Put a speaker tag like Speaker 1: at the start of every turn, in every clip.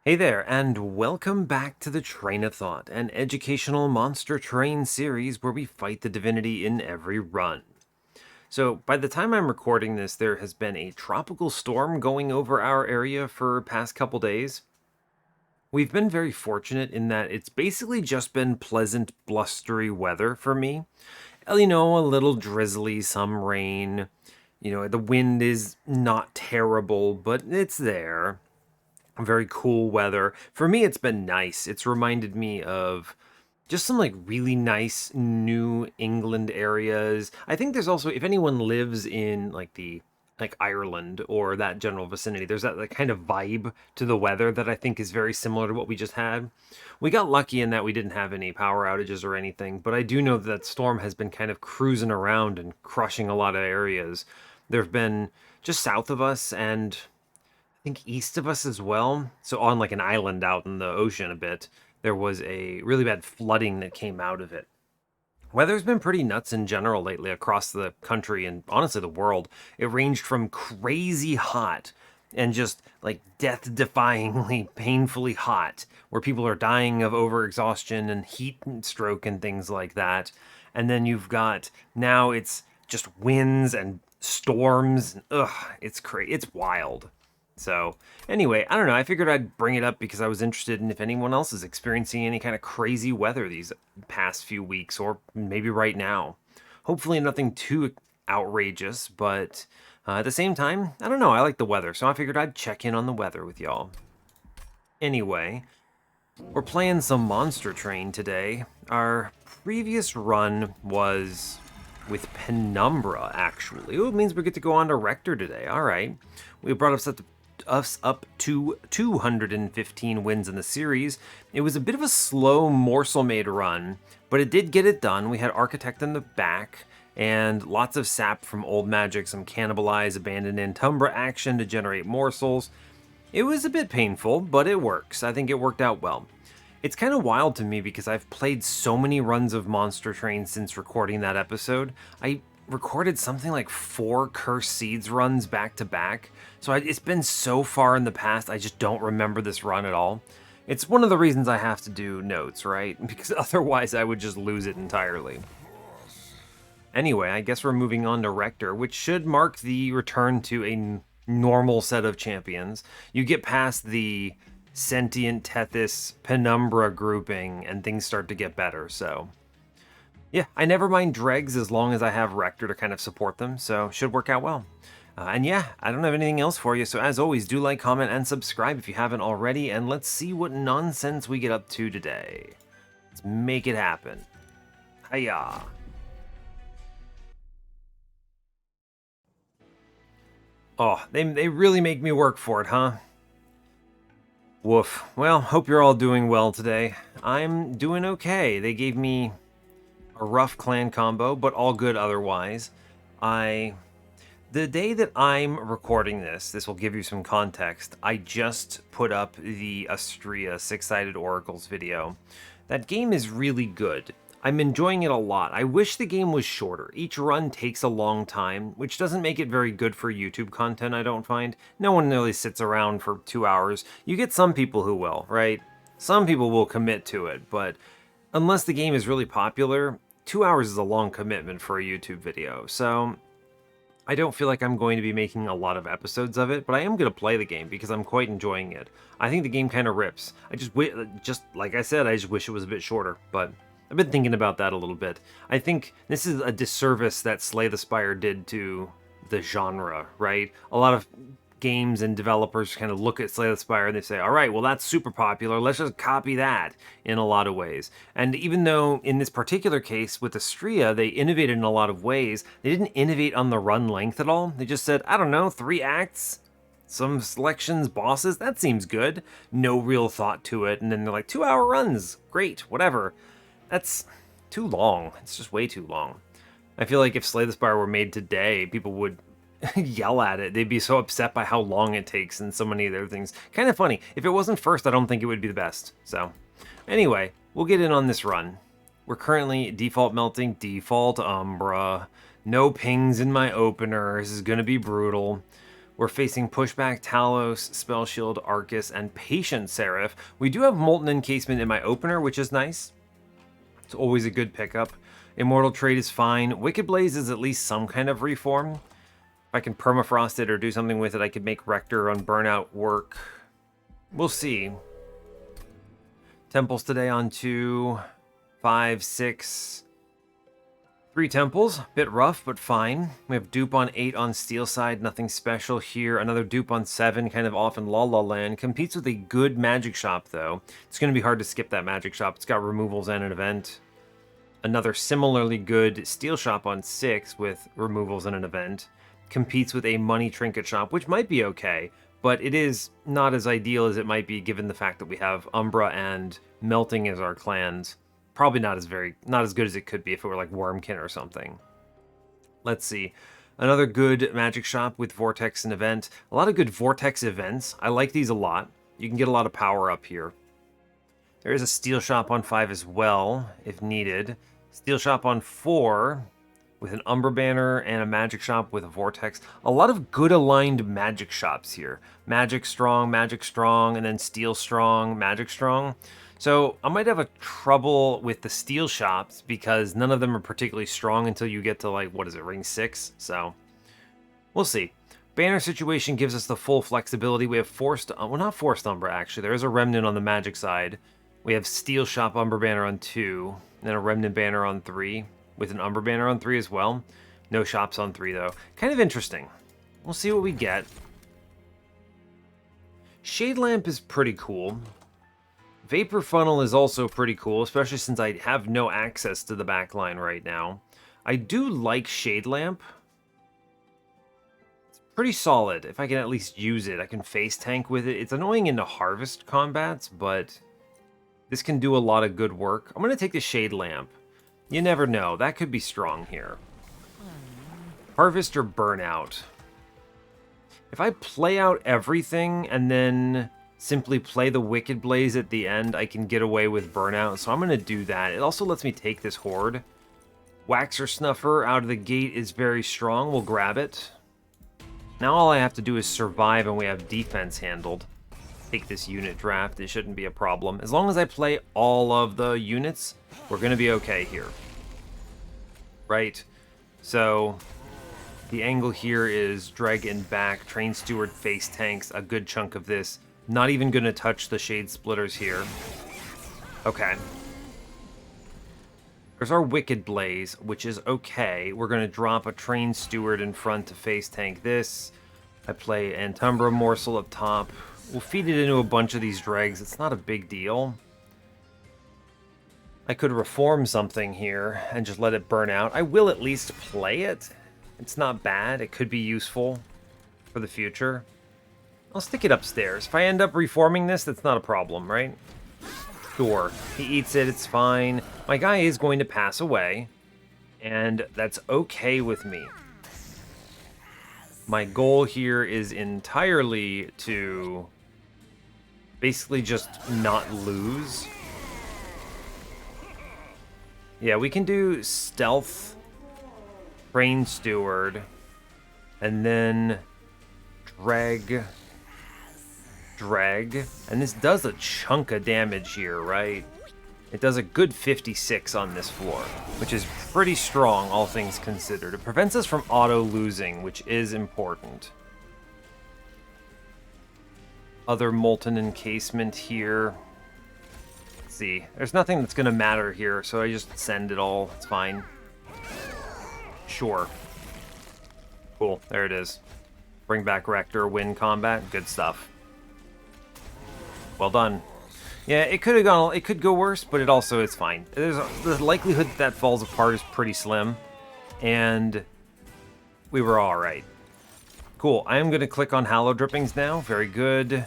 Speaker 1: Hey there, and welcome back to the Train of Thought, an educational monster train series where we fight the divinity in every run. So, by the time I'm recording this, there has been a tropical storm going over our area for past couple days. We've been very fortunate in that it's basically just been pleasant, blustery weather for me. A little drizzly, some rain. The wind is not terrible, but it's there. Very cool weather. For me, it's been nice. It's reminded me of just some like really nice New England areas. I think there's also, if anyone lives in like Ireland or that general vicinity, there's that like kind of vibe to the weather that I think is very similar to what we just had. We got lucky in that we didn't have any power outages or anything, but I do know that storm has been kind of cruising around and crushing a lot of areas. There've been just south of us and think east of us as well. So on like an island out in the ocean a bit, there was a really bad flooding that came out of it. Weather's been pretty nuts in general lately across the country and honestly the world. It ranged from crazy hot and just like death defyingly painfully hot, where people are dying of overexhaustion and heat stroke and things like that. And then you've got now it's just winds and storms. Ugh, it's crazy. It's wild. So, anyway, I don't know. I figured I'd bring it up because I was interested in if anyone else is experiencing any kind of crazy weather these past few weeks or maybe right now. Hopefully, nothing too outrageous, but at the same time, I don't know. I like the weather, so I figured I'd check in on the weather with y'all. Anyway, we're playing some Monster Train today. Our previous run was with Penumbra, actually. Ooh, it means we get to go on to Rector today. All right. We brought us up to 215 wins in the series. It was a bit of a slow morsel made run, but it did get it done. We had Architect in the back and lots of sap from old magic, some cannibalize, abandon, and Umbra action to generate morsels. It was a bit painful, but it works. I think it worked out well. It's kind of wild to me because I've played so many runs of Monster Train since recording that episode. I recorded something like 4 Cursed Seeds runs back to back, so it's been so far in the past I just don't remember this run at all. It's one of the reasons I have to do notes, right? Because otherwise I would just lose it entirely. Anyway, I guess we're moving on to Rector, which should mark the return to a normal set of champions. You get past the Sentient Tethys Penumbra grouping and things start to get better, so yeah, I never mind dregs as long as I have Rector to kind of support them, so should work out well. And yeah, I don't have anything else for you, so as always, do like, comment, and subscribe if you haven't already, and let's see what nonsense we get up to today. Let's make it happen. Hiya! Oh, they really make me work for it, huh? Woof. Well, hope you're all doing well today. I'm doing okay. They gave me a rough clan combo, but all good otherwise. The day that I'm recording this will give you some context. I just put up the Astria Six-Sided Oracles video. That game is really good. I'm enjoying it a lot. I wish the game was shorter. Each run takes a long time, which doesn't make it very good for YouTube content, I don't find. No one really sits around for 2 hours. You get some people who will, right? Some people will commit to it, but unless the game is really popular, 2 hours is a long commitment for a YouTube video, so I don't feel like I'm going to be making a lot of episodes of it, but I am going to play the game because I'm quite enjoying it. I think the game kind of rips. Just like I said, I just wish it was a bit shorter, but I've been thinking about that a little bit. I think this is a disservice that Slay the Spire did to the genre, right? A lot of games and developers kind of look at Slay the Spire and they say, all right, well, that's super popular. Let's just copy that in a lot of ways. And even though in this particular case with Astria, they innovated in a lot of ways, they didn't innovate on the run length at all. They just said, I don't know, 3 acts, some selections, bosses, that seems good. No real thought to it. And then they're like, 2-hour runs, great, whatever. That's too long. It's just way too long. I feel like if Slay the Spire were made today, people would yell at it. They'd be so upset by how long it takes and so many other things. Kind of funny. If it wasn't first, I don't think it would be the best. So, anyway, we'll get in on this run. We're currently default melting, default Umbra. No pings in my opener. This is going to be brutal. We're facing Pushback, Talos, Spell Shield, Arcus, and Patient Seraph. We do have Molten Encasement in my opener, which is nice. It's always a good pickup. Immortal Trade is fine. Wicked Blaze is at least some kind of reform. If I can permafrost it or do something with it, I could make Rector on Burnout work. We'll see. Temples today on 2, 5, 6. 3 temples, bit rough, but fine. We have dupe on 8 on steel side, nothing special here. Another dupe on 7, kind of off in La La Land. Competes with a good magic shop, though. It's going to be hard to skip that magic shop. It's got removals and an event. Another similarly good steel shop on 6 with removals and an event. Competes with a money trinket shop, which might be okay, but it is not as ideal as it might be given the fact that we have Umbra and Melting as our clans. Probably not as good as it could be if it were like Wormkin or something. Let's see. Another good magic shop with Vortex and event. A lot of good Vortex events. I like these a lot. You can get a lot of power up here. There is a steel shop on 5 as well, if needed. Steel shop on 4 with an Umbra banner and a magic shop with a Vortex. A lot of good aligned magic shops here. Magic strong, and then steel strong, magic strong. So I might have a trouble with the steel shops because none of them are particularly strong until you get to, like, what is it, ring 6? So we'll see. Banner situation gives us the full flexibility. We have forced, well, not forced Umbra actually. There is a remnant on the magic side. We have steel shop Umbra banner on 2, and then a remnant banner on 3 with an Umbra banner on 3 as well. No shops on 3 though. Kind of interesting. We'll see what we get. Shade Lamp is pretty cool. Vapor Funnel is also pretty cool, especially since I have no access to the backline right now. I do like Shade Lamp. It's pretty solid. If I can at least use it, I can face tank with it. It's annoying into harvest combats, but this can do a lot of good work. I'm going to take the Shade Lamp. You never know. That could be strong here. Harvest or Burnout. If I play out everything and then simply play the Wicked Blaze at the end, I can get away with Burnout, so I'm going to do that. It also lets me take this Horde. Waxer Snuffer out of the gate is very strong. We'll grab it. Now all I have to do is survive and we have defense handled. Take this unit draft. It shouldn't be a problem. As long as I play all of the units, we're going to be okay here. Right? So the angle here is Dragon back, Train Steward face tanks, a good chunk of this. Not even going to touch the Shade Splitters here. Okay. There's our Wicked Blaze, which is okay. We're going to drop a Train Steward in front to face tank this. I play Antumbra Morsel up top. We'll feed it into a bunch of these dregs. It's not a big deal. I could reform something here and just let it burn out. I will at least play it. It's not bad. It could be useful for the future. I'll stick it upstairs. If I end up reforming this, that's not a problem, right? Sure. He eats it, it's fine. My guy is going to pass away, and that's okay with me. My goal here is entirely to basically just not lose. Yeah, we can do Stealth, Train Steward, and then Drag, and this does a chunk of damage here, right? It does a good 56 on this floor, which is pretty strong, all things considered. It prevents us from auto-losing, which is important. Other Molten Encasement here. Let's see. There's nothing that's going to matter here, so I just send it all. It's fine. Sure. Cool. There it is. Bring back Rector, win combat. Good stuff. Well done. Yeah, it could have gone. It could go worse, but it also is fine. The likelihood that falls apart is pretty slim, and we were all right. Cool. I am going to click on Hallow Drippings now. Very good.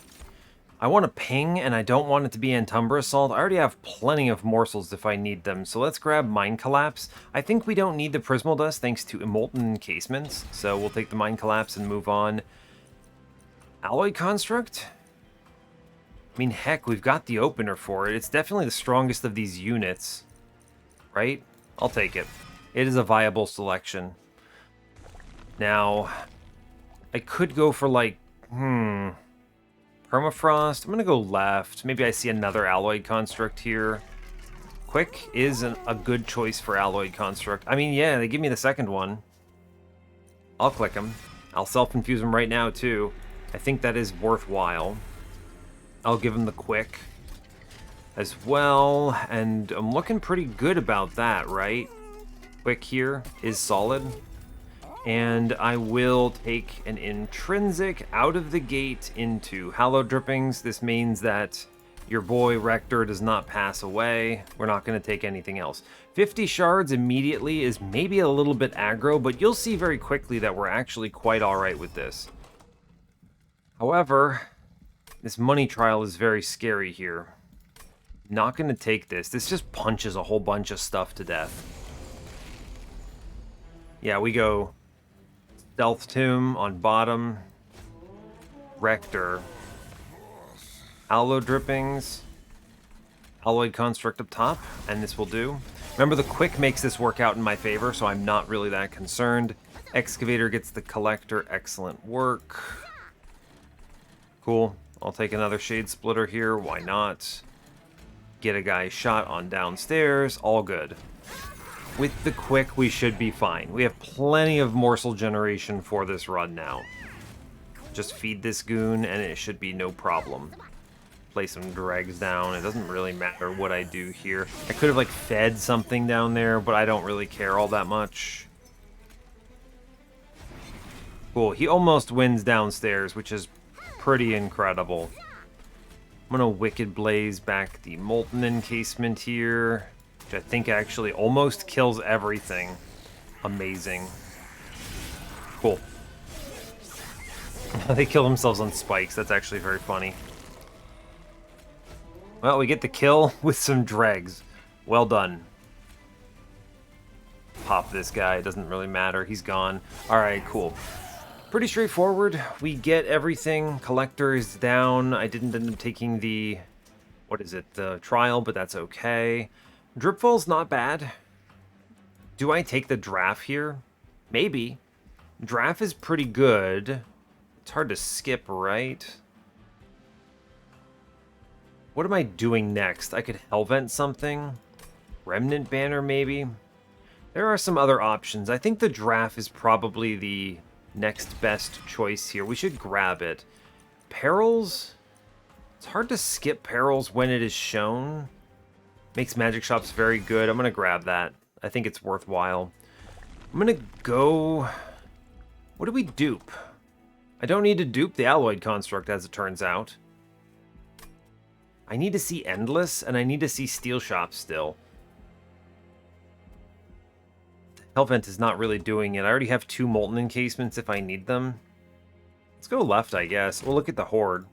Speaker 1: I want a ping, and I don't want it to be Antumbra Assault. I already have plenty of morsels if I need them, so let's grab Mind Collapse. I think we don't need the Prismal Dust thanks to Molten Encasements, so we'll take the Mind Collapse and move on. Alloy Construct? I mean, heck, we've got the opener for it. It's definitely the strongest of these units, right? I'll take it. It is a viable selection. Now, I could go for like, Permafrost. I'm going to go left. Maybe I see another Alloyed Construct here. Quick is a good choice for Alloyed Construct. I mean, yeah, they give me the second one. I'll click him. I'll self-infuse him right now, too. I think that is worthwhile. I'll give him the quick as well, and I'm looking pretty good about that, right? Quick here is solid. And I will take an intrinsic out of the gate into Hallowed Drippings. This means that your boy Rector does not pass away. We're not going to take anything else. 50 shards immediately is maybe a little bit aggro, but you'll see very quickly that we're actually quite alright with this. However, this money trial is very scary here. Not going to take this. This just punches a whole bunch of stuff to death. Yeah, we go Stealth Tomb on bottom, Rector, Alloy Drippings, Alloyed Construct up top, and this will do. Remember, the quick makes this work out in my favor, so I'm not really that concerned. Excavator gets the Collector, excellent work. Cool, I'll take another Shade Splitter here, why not? Get a guy shot on downstairs, all good. With the quick, we should be fine. We have plenty of morsel generation for this run now. Just feed this goon, and it should be no problem. Play some dregs down. It doesn't really matter what I do here. I could have, like, fed something down there, but I don't really care all that much. Cool. He almost wins downstairs, which is pretty incredible. I'm going to Wicked Blaze back the Molten Encasement here, which I think actually almost kills everything. Amazing. Cool. They kill themselves on spikes. That's actually very funny. Well, we get the kill with some dregs. Well done. Pop this guy. It doesn't really matter. He's gone. Alright, cool. Pretty straightforward. We get everything. Collector is down. I didn't end up taking the... what is it? The trial, but that's okay. Dripfall's not bad. Do I take the draft here? Maybe. Draft is pretty good. It's hard to skip, right? What am I doing next? I could Hellvent something. Remnant Banner, maybe? There are some other options. I think the draft is probably the next best choice here. We should grab it. Perils? It's hard to skip Perils when it is shown. Makes Magic Shops very good. I'm going to grab that. I think it's worthwhile. I'm going to go... what do we dupe? I don't need to dupe the Alloyed Construct, as it turns out. I need to see Endless, and I need to see Steel Shop still. Hellvent is not really doing it. I already have 2 Molten Encasements if I need them. Let's go left, I guess. We'll look at the Horde.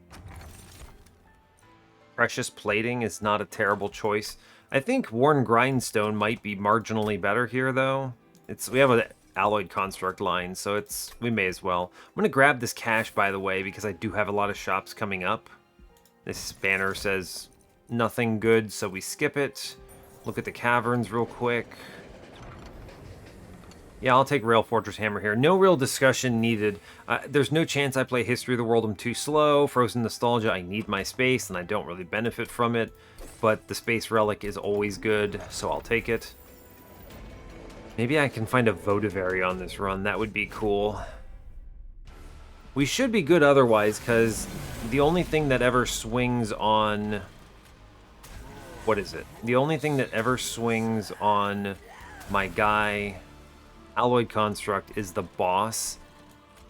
Speaker 1: Precious Plating is not a terrible choice. I think Worn Grindstone might be marginally better here, though. We have an Alloyed Construct line, so we may as well. I'm going to grab this cash, by the way, because I do have a lot of shops coming up. This banner says nothing good, so we skip it. Look at the caverns real quick. Yeah, I'll take Rail Fortress Hammer here. No real discussion needed. There's no chance I play History of the World. I'm too slow. Frozen Nostalgia, I need my space, and I don't really benefit from it. But the Space Relic is always good, so I'll take it. Maybe I can find a Votivary on this run. That would be cool. We should be good otherwise, because the only thing that ever swings on... what is it? The only thing that ever swings on my guy... Alloyed Construct is the boss,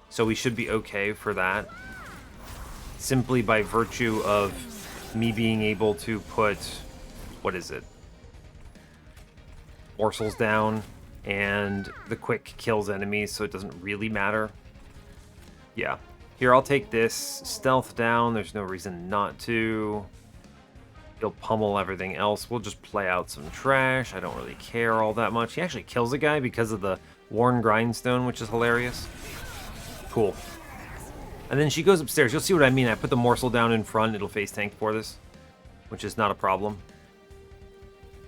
Speaker 1: so we should be okay for that. Simply by virtue of me being able to put, what is it? Morsels down, and the quick kills enemies, so it doesn't really matter. Yeah. Here, I'll take this. Stealth down, there's no reason not to. He'll pummel everything else. We'll just play out some trash. I don't really care all that much. He actually kills a guy because of the Worn Grindstone, which is hilarious. Cool. And then she goes upstairs. You'll see what I mean. I put the morsel down in front. It'll face tank for this, which is not a problem.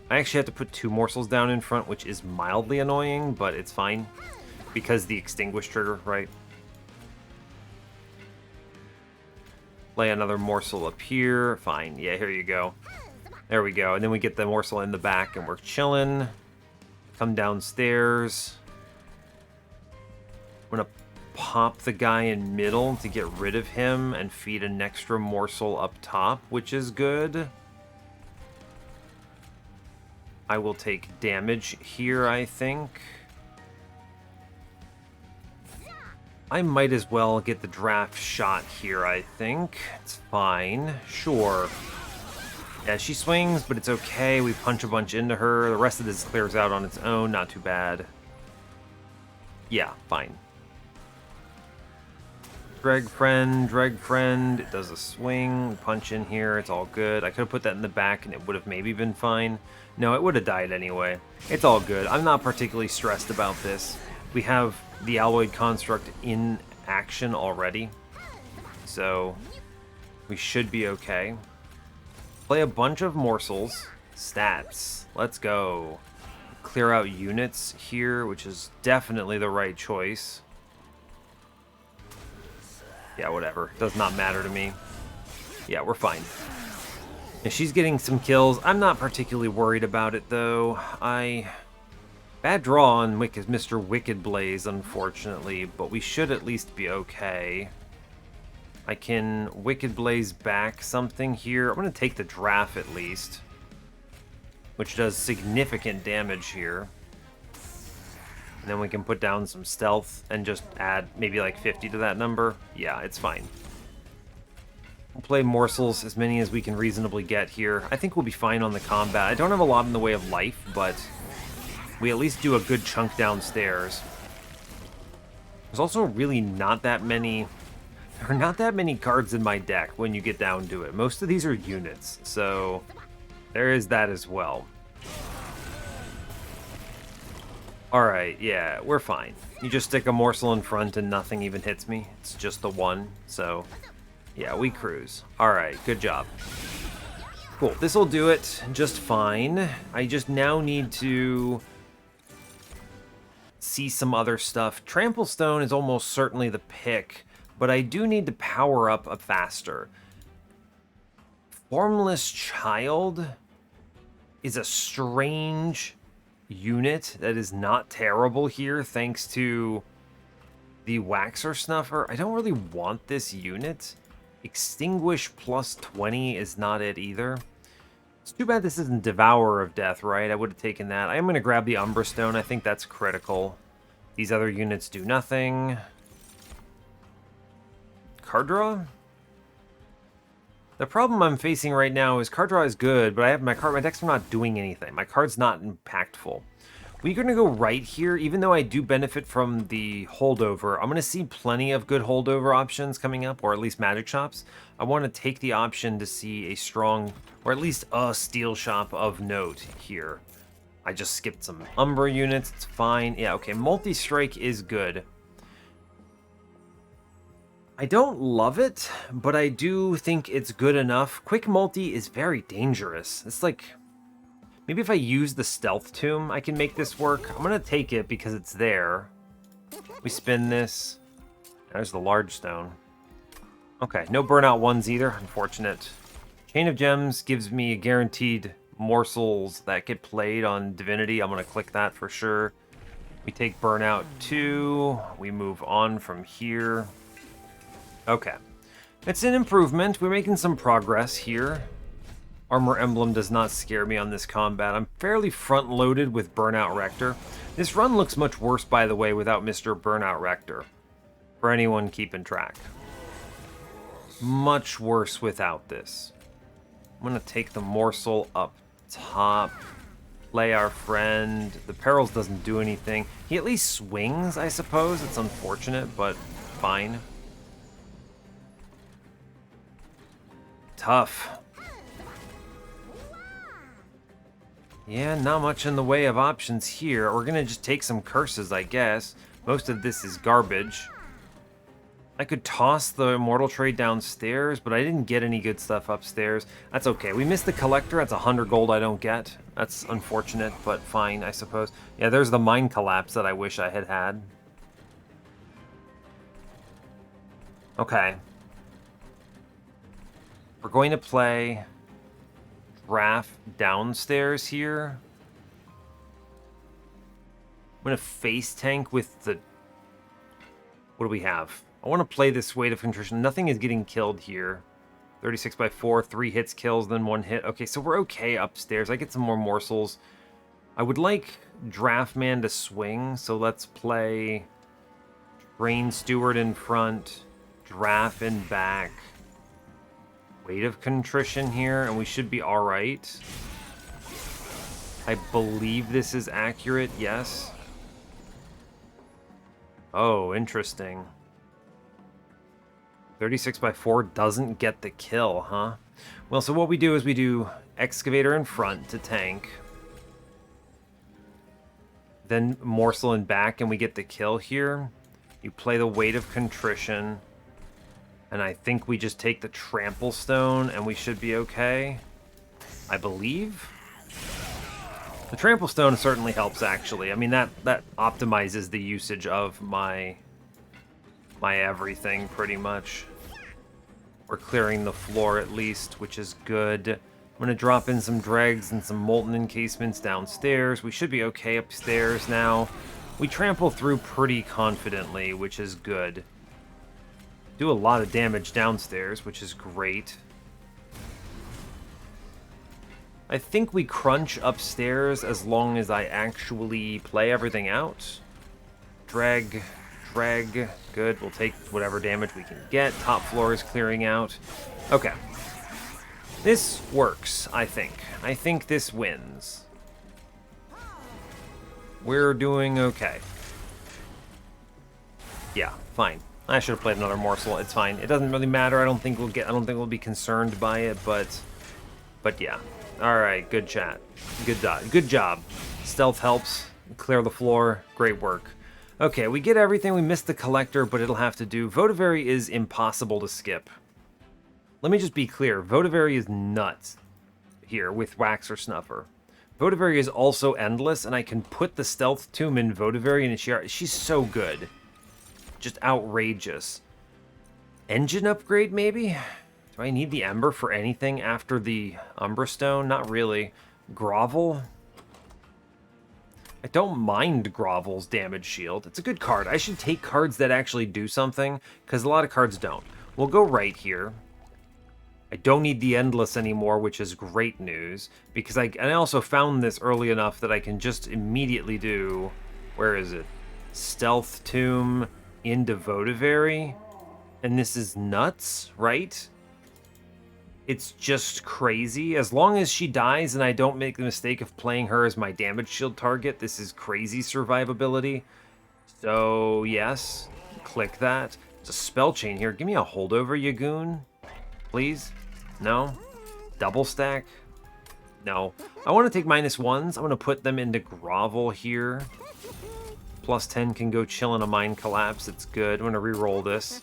Speaker 1: I actually have to put 2 morsels down in front, which is mildly annoying, but it's fine. Because the extinguish trigger, right? Play another morsel up here. Fine. Yeah, here you go. There we go. And then we get the morsel in the back and we're chilling. Come downstairs. I'm going to pop the guy in middle to get rid of him and feed an extra morsel up top, which is good. I will take damage here, I think. I might as well get the draft shot here, I think. It's fine. Sure. Yeah, she swings, but it's okay. We punch a bunch into her. The rest of this clears out on its own. Not too bad. Yeah, fine. Dreg friend. It does a swing. Punch in here. It's all good. I could have put that in the back and it would have maybe been fine. No, it would have died anyway. It's all good. I'm not particularly stressed about this. We have the alloyed construct in action already, so we should be okay. Play a bunch of morsels. Stats. Let's go. Clear out units here, which is definitely the right choice. Yeah, whatever. Does not matter to me. Yeah, we're fine. If she's getting some kills, I'm not particularly worried about it, though. Bad draw on Mr. Wicked Blaze, unfortunately, but we should at least be okay. I can Wicked Blaze back something here. I'm going to take the draft at least, which does significant damage here. And then we can put down some stealth and just add maybe like 50 to that number. Yeah, it's fine. We'll play morsels, as many as we can reasonably get here. I think we'll be fine on the combat. I don't have a lot in the way of life, but we at least do a good chunk downstairs. There's also really not that many... There are not that many cards in my deck when you get down to it. Most of these are units, so there is that as well. Alright, yeah, we're fine. You just stick a morsel in front and nothing even hits me. It's just the one, so yeah, we cruise. Alright, good job. Cool, this will do it just fine. I just now need to see some other stuff. Trample Stone is almost certainly the pick, but I do need to power up a faster. Formless Child is a strange unit that is not terrible here thanks to the Waxer Snuffer. I don't really want this unit. Extinguish plus 20 is not it either. It's too bad this isn't Devourer of Death, right? I would have taken that. I am going to grab the Umbra Stone. I think that's critical. These other units do nothing. Card draw? The problem I'm facing right now is card draw is good, but I have my decks are not doing anything. My card's not impactful. We're going to go right here, even though I do benefit from the holdover. I'm going to see plenty of good holdover options coming up, or at least magic shops. I want to take the option to see a strong, or at least a steel shop of note here. I just skipped some Umbra units. It's fine. Yeah, okay. Multi-strike is good. I don't love it, but I do think it's good enough. Quick multi is very dangerous. It's like, maybe if I use the Stealth Tomb, I can make this work. I'm going to take it because it's there. We spin this. There's the large stone. Okay, no burnout ones either. Unfortunate. Chain of Gems gives me guaranteed morsels that get played on Divinity. I'm going to click that for sure. We take burnout 2. We move on from here. Okay. It's an improvement. We're making some progress here. Armor Emblem does not scare me on this combat. I'm fairly front-loaded with Burnout Rector. This run looks much worse, by the way, without Mr. Burnout Rector. For anyone keeping track. Much worse without this. I'm going to take the morsel up top. Play our friend. The Perils doesn't do anything. He at least swings, I suppose. It's unfortunate, but fine. Tough. Yeah, not much in the way of options here. We're gonna just take some curses, I guess. Most of this is garbage. I could toss the Immortal Trade downstairs, but I didn't get any good stuff upstairs. That's okay. We missed the Collector. That's 100 gold I don't get. That's unfortunate, but fine, I suppose. Yeah, there's the Mind Collapse that I wish I had had. Okay. We're going to play Seraph downstairs here. I'm going to face tank with the... What do we have? I want to play this Weight of Contrition. Nothing is getting killed here. 36 by 4, 3 hits kills, then 1 hit. Okay, so we're okay upstairs. I get some more morsels. I would like Draftman to swing, so let's play Rain Steward in front, Draft in back. Weight of Contrition here, and we should be alright. I believe this is accurate, yes. Oh, interesting. 36 by 4 doesn't get the kill, huh? Well, so what we do is we do Excavator in front to tank. Then Morsel in back, and we get the kill here. You play the Weight of Contrition. And I think we just take the Trample Stone, and we should be okay. I believe. The Trample Stone certainly helps, actually. I mean, that optimizes the usage of my everything, pretty much. We're clearing the floor, at least, which is good. I'm going to drop in some dregs and some molten encasements downstairs. We should be okay upstairs now. We trample through pretty confidently, which is good. Do a lot of damage downstairs, which is great. I think we crunch upstairs as long as I actually play everything out. Drag, good. We'll take whatever damage we can get. Top floor is clearing out. Okay. This works, I think. I think this wins. We're doing okay. Yeah, fine. I should have played another morsel. It's fine. It doesn't really matter. I don't think we'll be concerned by it, but yeah. All right, good chat. Good job. Stealth helps. Clear the floor. Great work. Okay, we get everything. We missed the collector, but it'll have to do. Votivary is impossible to skip. Let me just be clear. Votivary is nuts here with Wax or Snuffer. Votivary is also endless, and I can put the Stealth Tomb in Votivary, and she's so good. Just outrageous. Engine upgrade, maybe? Do I need the Ember for anything after the Umbra Stone? Not really. Grovel? I don't mind Grovel's damage shield. It's a good card. I should take cards that actually do something, because a lot of cards don't. We'll go right here. I don't need the Endless anymore, which is great news, because I also found this early enough that I can just immediately do... Where is it? Stealth Tomb into Votivary? And this is nuts, right? It's just crazy. As long as she dies and I don't make the mistake of playing her as my damage shield target, this is crazy survivability. So, yes. Click that. It's a spell chain here. Give me a holdover, Yagoon. Please? No? Double stack? No. I want to take -1s. I'm going to put them into Grovel here. +10 can go chill in a Mind Collapse. It's good. I'm going to re-roll this.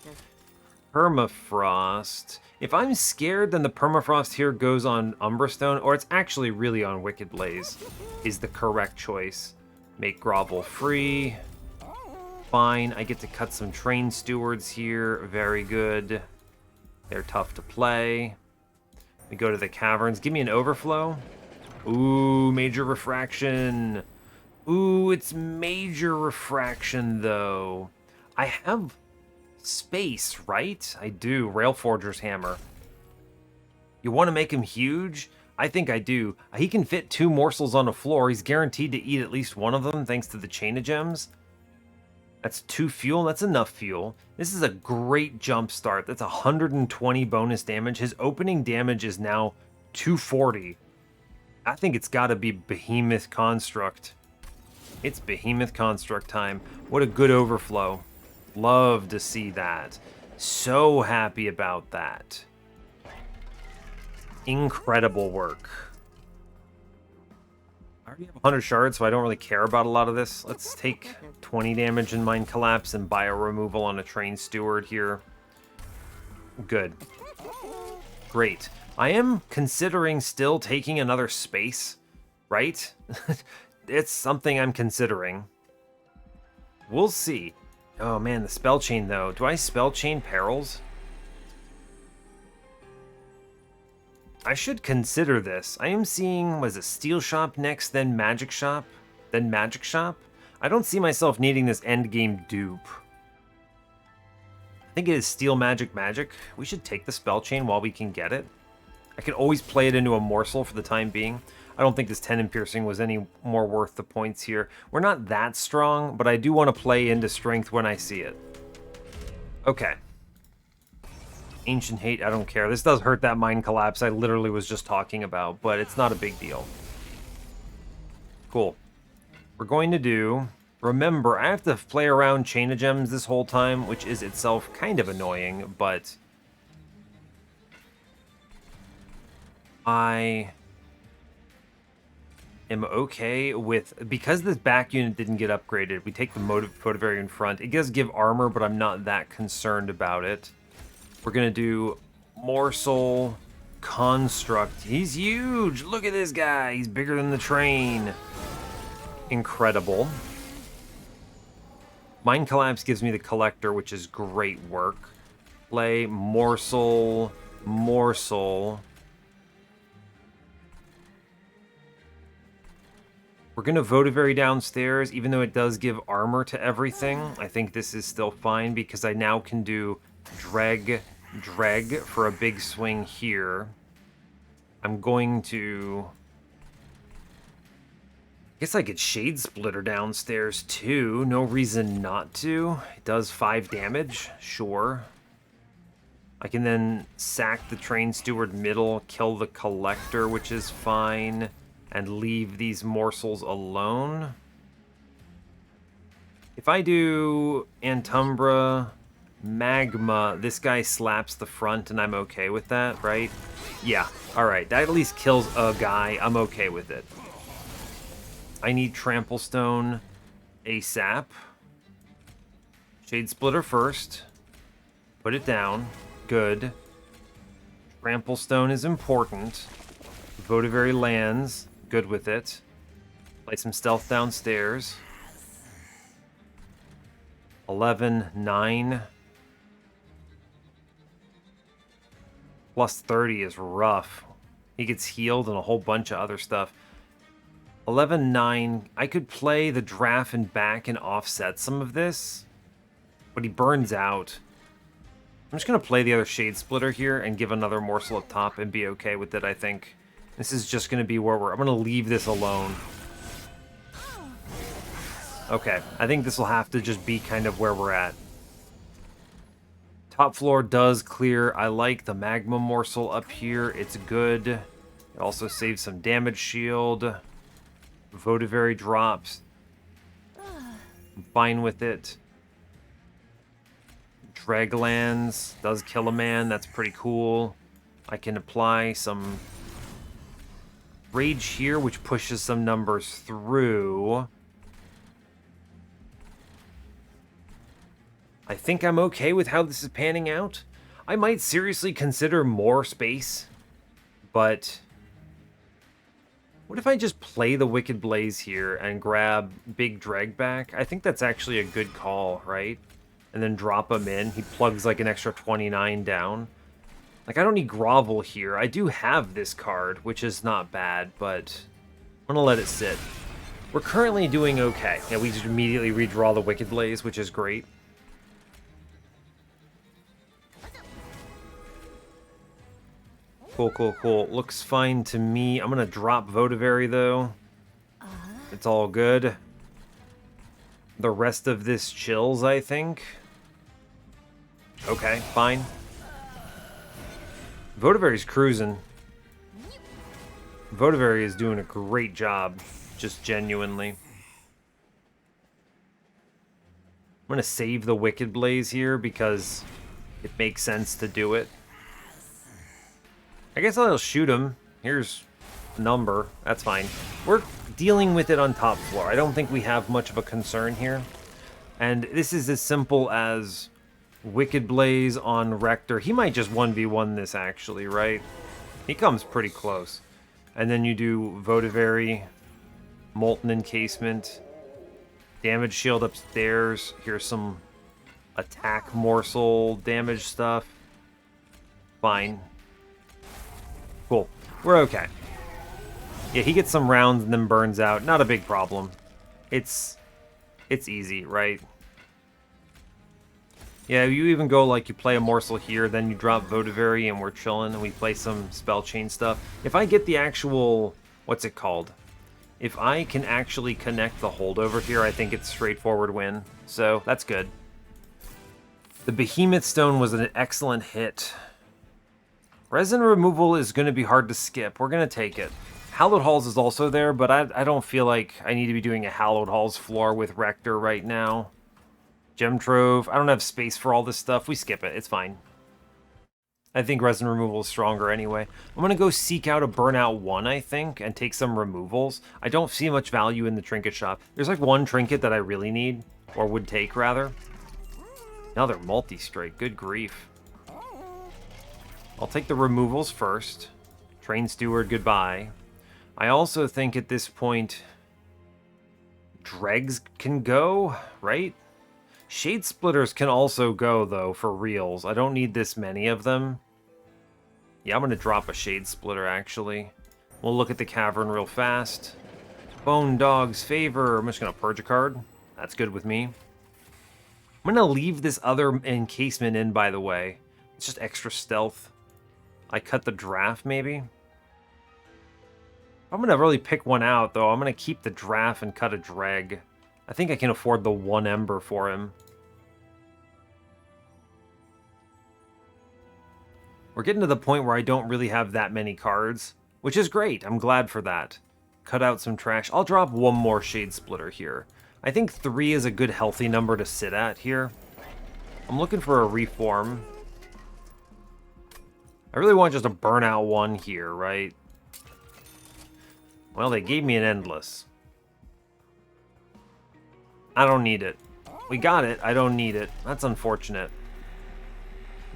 Speaker 1: Permafrost. If I'm scared, then the Permafrost here goes on Umbra Stone, or it's actually really on Wicked Blaze, is the correct choice. Make Grovel free. Fine. I get to cut some Train Stewards here. Very good. They're tough to play. We go to the caverns. Give me an overflow. Ooh, major refraction. Ooh, it's major refraction, though. I have space, right? I do. Railforger's Hammer. You want to make him huge? I think I do. He can fit 2 morsels on a floor. He's guaranteed to eat at least one of them, thanks to the Chain of Gems. That's 2 fuel. That's enough fuel. This is a great jump start. That's 120 bonus damage. His opening damage is now 240. I think it's got to be Behemoth Construct. It's Behemoth Construct time. What a good overflow. Love to see that. So happy about that. Incredible work. I already have 100 shards, so I don't really care about a lot of this. Let's take 20 damage in Mind Collapse and Bio Removal on a Train Steward here. Good. Great. I am considering still taking another space, right? It's something I'm considering. We'll see. Oh man, the Spell Chain though. Do I Spell Chain Perils? I should consider this. I am seeing, was it Steel Shop next, then Magic Shop, then Magic Shop? I don't see myself needing this endgame dupe. I think it is Steel Magic Magic. We should take the Spell Chain while we can get it. I can always play it into a morsel for the time being. I don't think this 10 in piercing was any more worth the points here. We're not that strong, but I do want to play into strength when I see it. Okay. Ancient Hate, I don't care. This does hurt that Mind Collapse I literally was just talking about, but it's not a big deal. Cool. We're going to do... Remember, I have to play around Chain of Gems this whole time, which is itself kind of annoying, but... I am okay with... Because this back unit didn't get upgraded, we take the Motivary in front. It does give armor, but I'm not that concerned about it. We're going to do Morsel Construct. He's huge! Look at this guy! He's bigger than the train. Incredible. Mind Collapse gives me the Collector, which is great work. Play Morsel... Morsel... We're going to Votivary downstairs, even though it does give armor to everything. I think this is still fine because I now can do Dreg for a big swing here. I'm going to... I guess I could Shade Splitter downstairs too. No reason not to. It does 5 damage, sure. I can then sack the Train Steward middle, kill the Collector, which is fine. And leave these morsels alone. If I do Antumbra, Magma, this guy slaps the front and I'm okay with that, right? Yeah, alright, that at least kills a guy. I'm okay with it. I need Trample Stone ASAP. Shade Splitter first. Put it down. Good. Trample Stone is important. Votivary lands. Good with it. Play some stealth downstairs. 11, 9. Plus 30 is rough. He gets healed and a whole bunch of other stuff. 11, 9. I could play the Draft and back and offset some of this. But he burns out. I'm just going to play the other Shade Splitter here and give another morsel up top and be okay with it, I think. This is just going to be where I'm going to leave this alone. Okay, I think this will have to just be kind of where we're at. Top floor does clear. I like the Magma Morsel up here. It's good. It also saves some damage shield. Votivary drops. I'm fine with it. Draglands does kill a man. That's pretty cool. I can apply some... Rage here, which pushes some numbers through. I think I'm okay with how this is panning out. I might seriously consider more space, but what if I just play the Wicked Blaze here and grab Big Drag back? I think that's actually a good call, right? And then drop him in. He plugs like an extra 29 down. Like, I don't need Grovel here. I do have this card, which is not bad, but I'm going to let it sit. We're currently doing okay. Yeah, we just immediately redraw the Wicked Blaze, which is great. Cool, cool, cool. Looks fine to me. I'm going to drop Votivary, though. It's all good. The rest of this chills, I think. Okay, fine. Votivary's cruising. Votivary is doing a great job, just genuinely. I'm going to save the Wicked Blaze here because it makes sense to do it. I guess I'll shoot him. Here's a number. That's fine. We're dealing with it on top floor. I don't think we have much of a concern here. And this is as simple as Wicked Blaze on Rector. He might just 1v1 this, actually, right? He comes pretty close. And then you do Votivary, Molten Encasement, Damage Shield upstairs. Here's some attack morsel damage stuff. Fine. Cool. We're okay. Yeah, he gets some rounds and then burns out. Not a big problem. It's easy, right? Yeah, you even go like you play a morsel here, then you drop Votivary and we're chilling and we play some spell chain stuff. If I get the actual, what's it called? If I can actually connect the holdover here, I think it's straightforward win. So that's good. The Behemoth Stone was an excellent hit. Resin removal is going to be hard to skip. We're going to take it. Hallowed Halls is also there, but I don't feel like I need to be doing a Hallowed Halls floor with Rector right now. Gem Trove. I don't have space for all this stuff. We skip it. It's fine. I think resin removal is stronger anyway. I'm going to go seek out a Burnout 1, I think, and take some removals. I don't see much value in the trinket shop. There's like one trinket that I really need, or would take, rather. Now they're multi-strike. Good grief. I'll take the removals first. Train Steward, goodbye. I also think at this point, Dregs can go, right? Shade Splitters can also go, though, for reals. I don't need this many of them. Yeah, I'm going to drop a Shade Splitter, actually. We'll look at the cavern real fast. Bone Dog's Favor. I'm just going to purge a card. That's good with me. I'm going to leave this other encasement in, by the way. It's just extra stealth. I cut the draft, maybe? I'm going to really pick one out, though. I'm going to keep the draft and cut a dreg. I think I can afford the 1 Ember for him. We're getting to the point where I don't really have that many cards, which is great. I'm glad for that. Cut out some trash. I'll drop one more Shade Splitter here. I think 3 is a good healthy number to sit at here. I'm looking for a reform. I really want just a Burnout 1 here, right? Well, they gave me an Endless. I don't need it. We got it. I don't need it. That's unfortunate.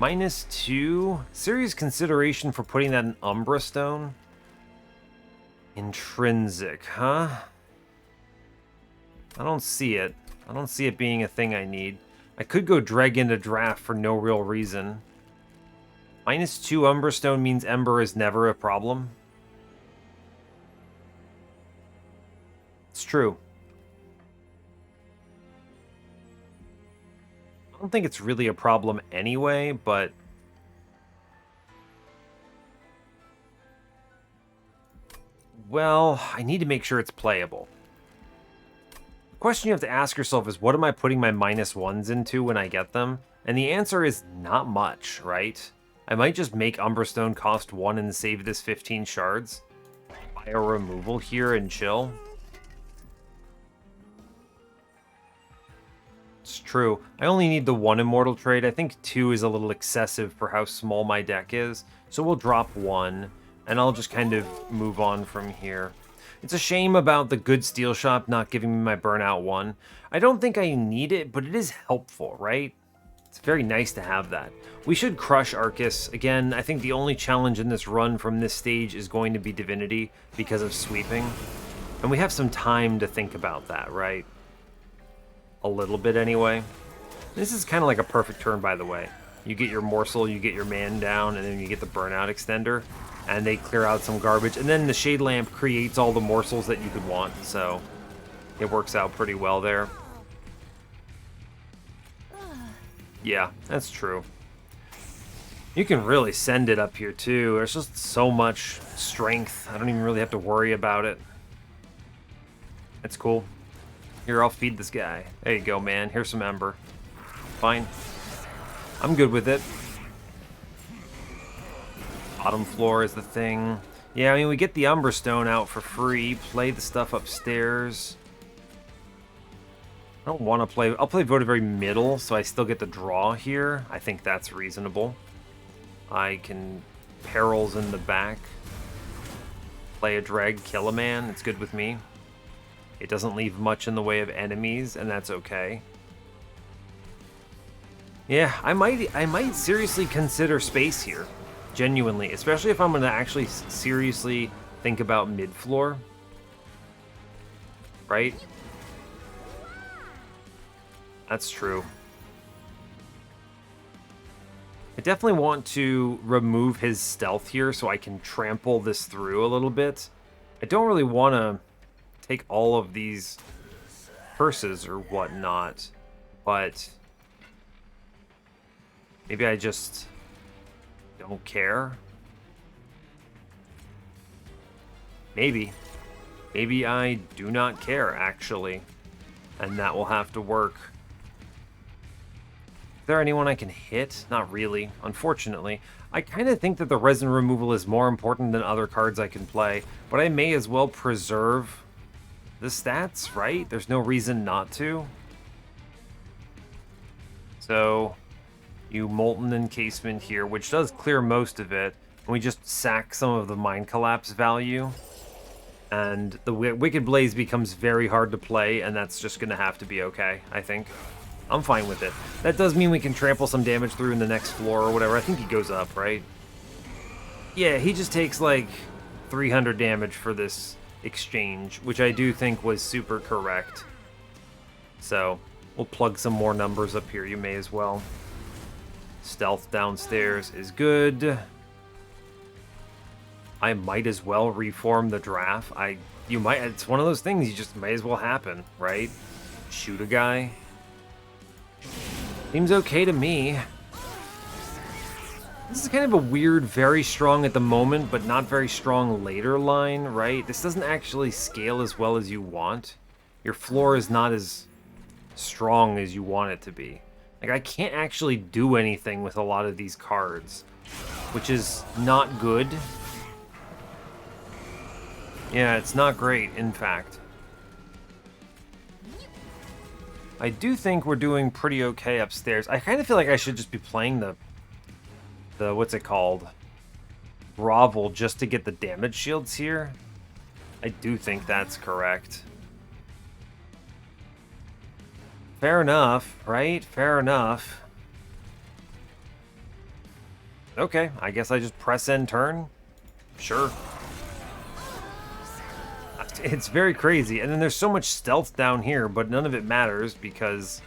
Speaker 1: -2. Serious consideration for putting that in Umbra Stone. Intrinsic, huh? I don't see it. I don't see it being a thing I need. I could go drag into draft for no real reason. -2 Umbra Stone means Ember is never a problem. It's true. I don't think it's really a problem anyway, but... well, I need to make sure it's playable. The question you have to ask yourself is, what am I putting my -1s into when I get them? And the answer is not much, right? I might just make Umberstone cost 1 and save this 15 shards. Buy a removal here and chill. It's true. I only need the 1 Immortal trade. I think 2 is a little excessive for how small my deck is. So we'll drop 1, and I'll just kind of move on from here. It's a shame about the good steel shop not giving me my Burnout 1. I don't think I need it, but it is helpful, right? It's very nice to have that. We should crush Arcus. Again, I think the only challenge in this run from this stage is going to be Divinity because of sweeping. And we have some time to think about that, right? A little bit anyway. This is kind of like a perfect turn, by the way. You get your morsel, you get your man down, and then you get the Burnout extender, and they clear out some garbage. And then the Shade Lamp creates all the morsels that you could want, so it works out pretty well there. Yeah, that's true. You can really send it up here, too. There's just so much strength. I don't even really have to worry about it. That's cool. Here, I'll feed this guy. There you go, man. Here's some Ember. Fine. I'm good with it. Bottom floor is the thing. Yeah, I mean, we get the Umbra Stone out for free. Play the stuff upstairs. I don't want to play... I'll play Votivary middle, so I still get the draw here. I think that's reasonable. I can Perils in the back. Play a drag, kill a man. It's good with me. It doesn't leave much in the way of enemies, and that's okay. Yeah, I might seriously consider space here. Genuinely. Especially if I'm going to actually seriously think about mid-floor. Right? That's true. I definitely want to remove his stealth here so I can trample this through a little bit. I don't really want to take all of these curses or whatnot, but maybe I just don't care. Maybe. Maybe I do not care, actually. And that will have to work. Is there anyone I can hit? Not really, unfortunately. I kind of think that the resin removal is more important than other cards I can play, but I may as well preserve the stats, right? There's no reason not to. So, you Molten Encasement here, which does clear most of it, and we just sack some of the Mind Collapse value. And the Wicked Blaze becomes very hard to play, and that's just going to have to be okay, I think. I'm fine with it. That does mean we can trample some damage through in the next floor or whatever. I think he goes up, right? Yeah, he just takes like 300 damage for this exchange, which I do think was super correct. So, we'll plug some more numbers up here. You may as well. Stealth downstairs is good. I might as well reform the draft. It's one of those things you just may as well happen, right? Shoot a guy. Seems okay to me. This is kind of a weird, very strong at the moment, but not very strong later line, right? This doesn't actually scale as well as you want. Your floor is not as strong as you want it to be. Like, I can't actually do anything with a lot of these cards, which is not good. Yeah, it's not great, in fact. I do think we're doing pretty okay upstairs. I kind of feel like I should just be playing the what's it called? Grovel, just to get the damage shields here. I do think that's correct. Fair enough, right? Fair enough. Okay, I guess I just press end turn. Sure. It's very crazy. And then there's so much stealth down here, but none of it matters because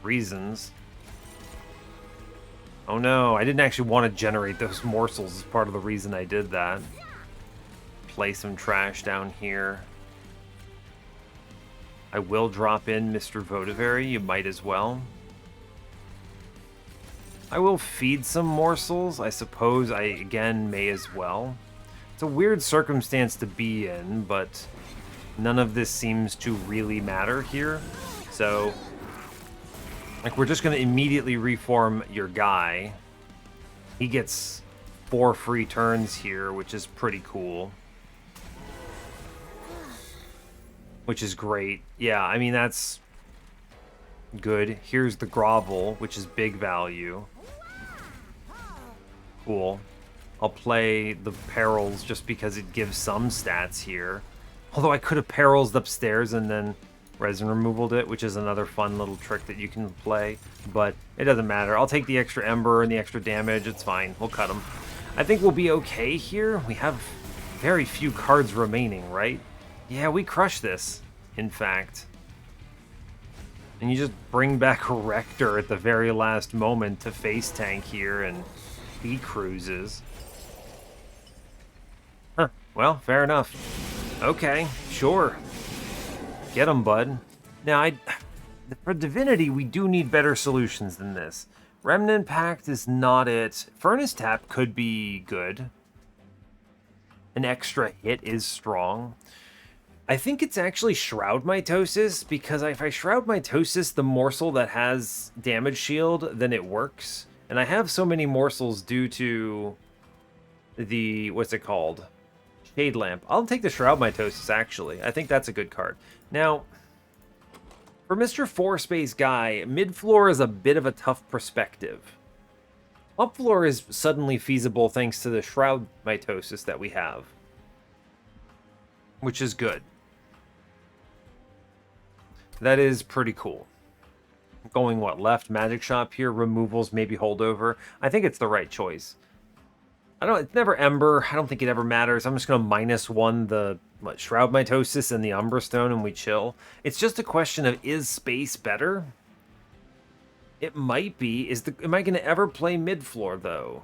Speaker 1: reasons. Oh no, I didn't actually want to generate those morsels as part of the reason I did that. Play some trash down here. I will drop in Mr. Votavary, you might as well. I will feed some morsels. I suppose I, again, may as well. It's a weird circumstance to be in, but none of this seems to really matter here. So, like, we're just going to immediately reform your guy. He gets 4 free turns here, which is pretty cool. Which is great. Yeah, I mean, that's good. Here's the Grovel, which is big value. Cool. I'll play the Perils just because it gives some stats here. Although I could have Perils upstairs and then resin removaled it, which is another fun little trick that you can play. But it doesn't matter. I'll take the extra Ember and the extra damage. It's fine. We'll cut them. I think we'll be okay here. We have very few cards remaining, right? Yeah, we crush this, in fact. And you just bring back Rector at the very last moment to face tank here, and he cruises. Huh. Well, fair enough. Okay, sure. Get him, bud. Now, for Divinity, we do need better solutions than this. Remnant Pact is not it. Furnace Tap could be good. An extra hit is strong. I think it's actually Shroud Mitosis, because if I Shroud Mitosis the morsel that has damage shield, then it works. And I have so many morsels due to the, what's it called? Shade Lamp. I'll take the Shroud Mitosis, actually. I think that's a good card. Now, for Mr. 4-space guy, mid-floor is a bit of a tough perspective. Up-floor is suddenly feasible thanks to the Shroud Mitosis that we have, which is good. That is pretty cool. Going, what, left? Magic Shop here. Removals, maybe holdover. I think it's the right choice. It's never Ember. I don't think it ever matters. I'm just going to -1 the Shroud Mitosis and the Umbra Stone and we chill. It's just a question of, is space better? It might be. Am I going to ever play mid-floor, though?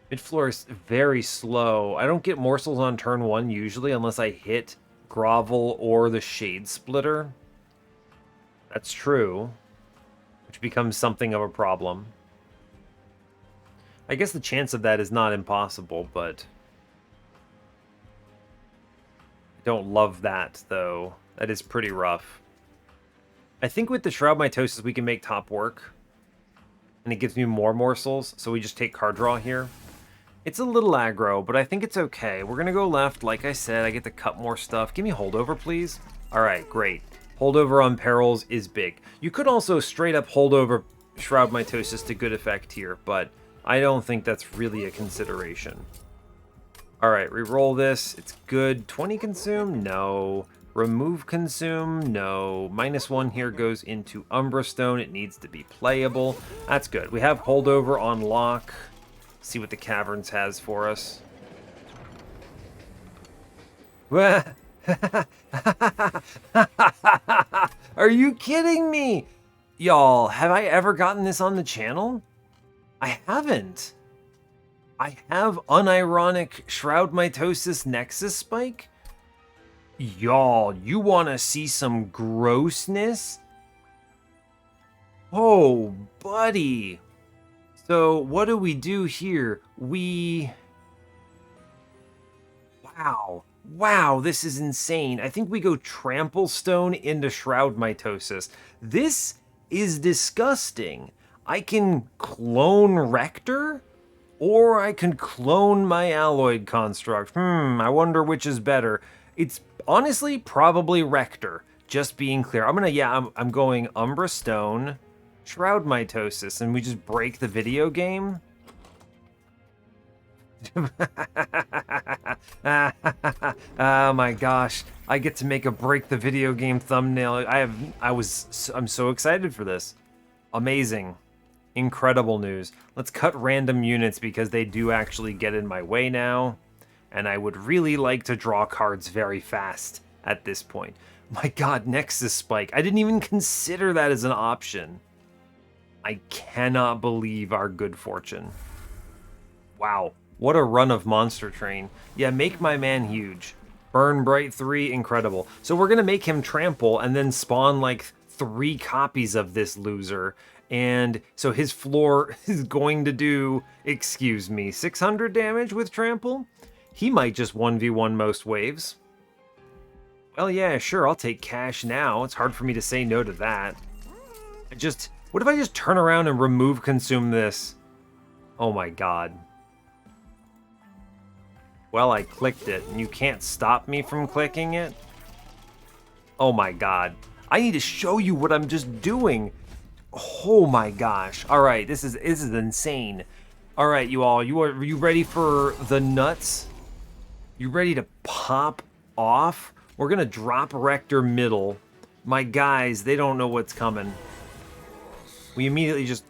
Speaker 1: Mid-floor is very slow. I don't get morsels on turn 1 usually unless I hit Grovel or the Shade Splitter. That's true, which becomes something of a problem. I guess the chance of that is not impossible, but I don't love that, though. That is pretty rough. I think with the Shroud Mitosis, we can make top work, and it gives me more morsels, so we just take card draw here. It's a little aggro, but I think it's okay. We're going to go left. Like I said, I get to cut more stuff. Give me holdover, please. All right, great. Holdover on perils is big. You could also straight up holdover Shroud Mitosis to good effect here, but I don't think that's really a consideration. All right, re-roll this. It's good. 20 consume? No. Remove consume? No. -1 here goes into Umbra Stone. It needs to be playable. That's good. We have holdover on lock. See what the Caverns has for us. Are you kidding me? Y'all, have I ever gotten this on the channel? I haven't. I have unironic Shroud Mitosis Nexus Spike? Y'all, you want to see some grossness? Oh, buddy. So what do we do here? Wow, this is insane. I think we go Trample Stone into Shroud Mitosis. This is disgusting. I can clone Rector, or I can clone my Alloyed Construct. I wonder which is better. It's honestly probably Rector, just being clear. I'm going Umbra Stone, Shroud Mitosis, and we just break the video game? Oh my gosh. I get to make a break the video game thumbnail. I'm so excited for this. Amazing. Incredible news. Let's cut random units because they do actually get in my way now. And I would really like to draw cards very fast at this point. My god, Nexus Spike. I didn't even consider that as an option. I cannot believe our good fortune. Wow, what a run of Monster Train. Yeah, make my man huge. Burn Bright 3, incredible. So we're going to make him trample and then spawn like 3 copies of this loser. And so his floor is going to do, 600 damage with trample? He might just 1v1 most waves. Well, yeah, sure, I'll take cash now. It's hard for me to say no to that. What if I just turn around and remove consume this? Oh my god. Well, I clicked it, and you can't stop me from clicking it? Oh my god. I need to show you what I'm just doing. Oh my gosh. Alright, this is insane. Alright, you all, are you ready for the nuts? You ready to pop off? We're gonna drop Rector middle. My guys, they don't know what's coming. We immediately just,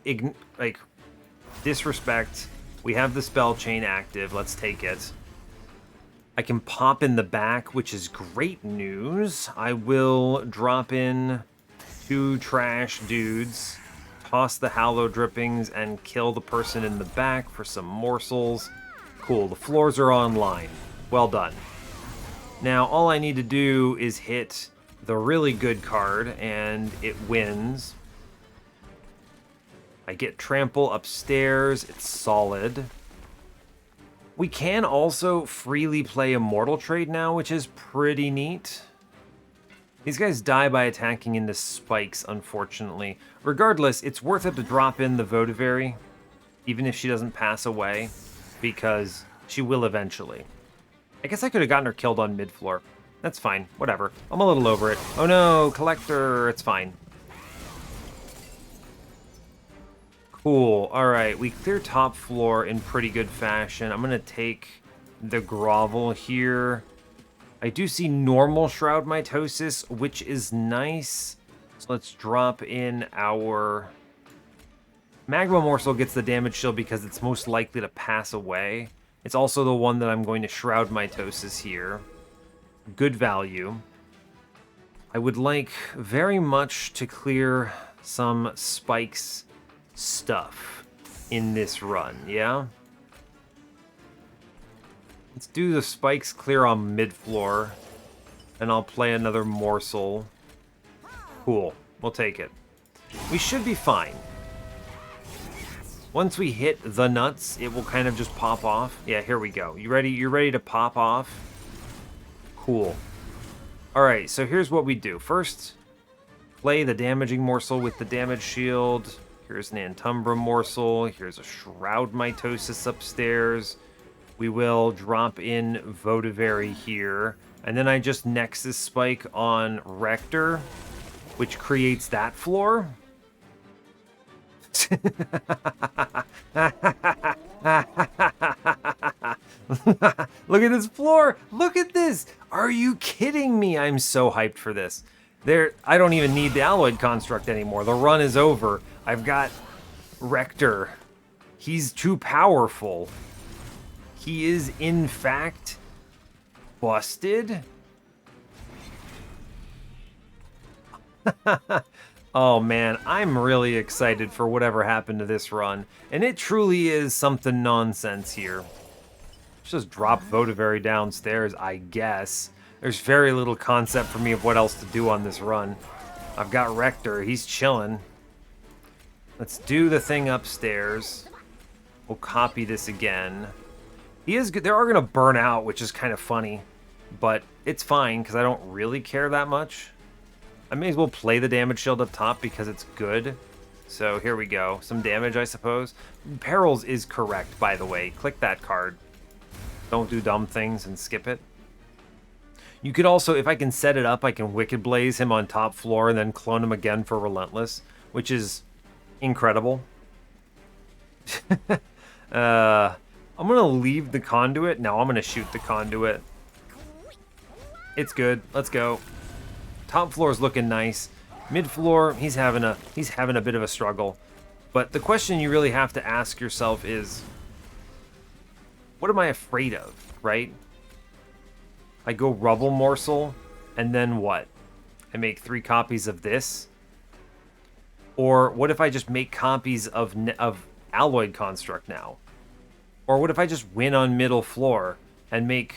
Speaker 1: disrespect. We have the spell chain active. Let's take it. I can pop in the back, which is great news. I will drop in 2 trash dudes, toss the Hallow Drippings, and kill the person in the back for some morsels. Cool, the floors are online. Well done. Now, all I need to do is hit the really good card, and it wins. I get Trample upstairs. It's solid. We can also freely play Immortal Trade now, which is pretty neat. These guys die by attacking into spikes, unfortunately. Regardless, it's worth it to drop in the Votivary, even if she doesn't pass away, because she will eventually. I guess I could have gotten her killed on mid-floor. That's fine. Whatever. I'm a little over it. Oh no, Collector. It's fine. Cool. Alright, we clear top floor in pretty good fashion. I'm going to take the Grovel here. I do see normal Shroud Mitosis, which is nice. So let's drop in our... Magma Morsel gets the damage shield because it's most likely to pass away. It's also the one that I'm going to Shroud Mitosis here. Good value. I would like very much to clear some spikes stuff in this run, yeah? Let's do the spikes clear on mid-floor, and I'll play another morsel. Cool, we'll take it. We should be fine. Once we hit the nuts, it will kind of just pop off. Yeah, here we go. You ready? You're ready to pop off? Cool. Alright, so here's what we do. First, play the damaging morsel with the damage shield. Here's an Antumbra morsel. Here's a Shroud Mitosis upstairs. We will drop in Votivary here. And then I just Nexus Spike on Rector, which creates that floor. Look at this floor. Look at this. Are you kidding me? I'm so hyped for this. I don't even need the Alloyed Construct anymore. The run is over. I've got Rector. He's too powerful. He is, in fact, busted. Oh man, I'm really excited for whatever happened to this run. And it truly is something nonsense here. Let's just drop Votivary downstairs, I guess. There's very little concept for me of what else to do on this run. I've got Rector, he's chilling. Let's do the thing upstairs. We'll copy this again. He is good. They are going to burn out, which is kind of funny. But it's fine, because I don't really care that much. I may as well play the damage shield up top because it's good. So here we go. Some damage, I suppose. Perils is correct, by the way. Click that card. Don't do dumb things and skip it. You could also, if I can set it up, I can Wicked Blaze him on top floor and then clone him again for Relentless, which is incredible. I'm going to leave the conduit. No, I'm going to shoot the conduit. It's good. Let's go. Top floor is looking nice. Mid floor, he's having a bit of a struggle. But the question you really have to ask yourself is, what am I afraid of, right? I go Rubble Morsel, and then what? I make 3 copies of this? Or what if I just make copies of Alloyed Construct now? Or what if I just win on middle floor and make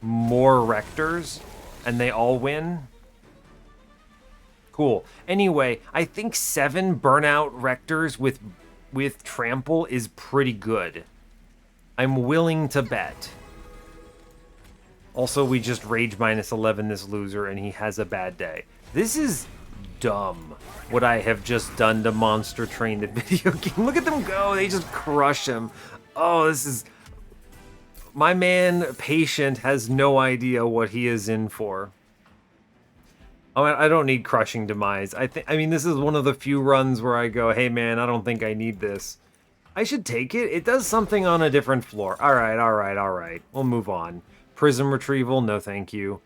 Speaker 1: more Rectors and they all win? Cool. Anyway, I think 7 Burnout Rectors with Trample is pretty good. I'm willing to bet. Also, we just Rage -11 this loser and he has a bad day. This is dumb, what I have just done to Monster Train the video game. Look at them go. They just crush him. Oh, this is... My man, Patient, has no idea what he is in for. Oh, I don't need Crushing Demise. I mean, this is one of the few runs where I go, hey man, I don't think I need this. I should take it. It does something on a different floor. All right. We'll move on. Prism Retrieval, no thank you.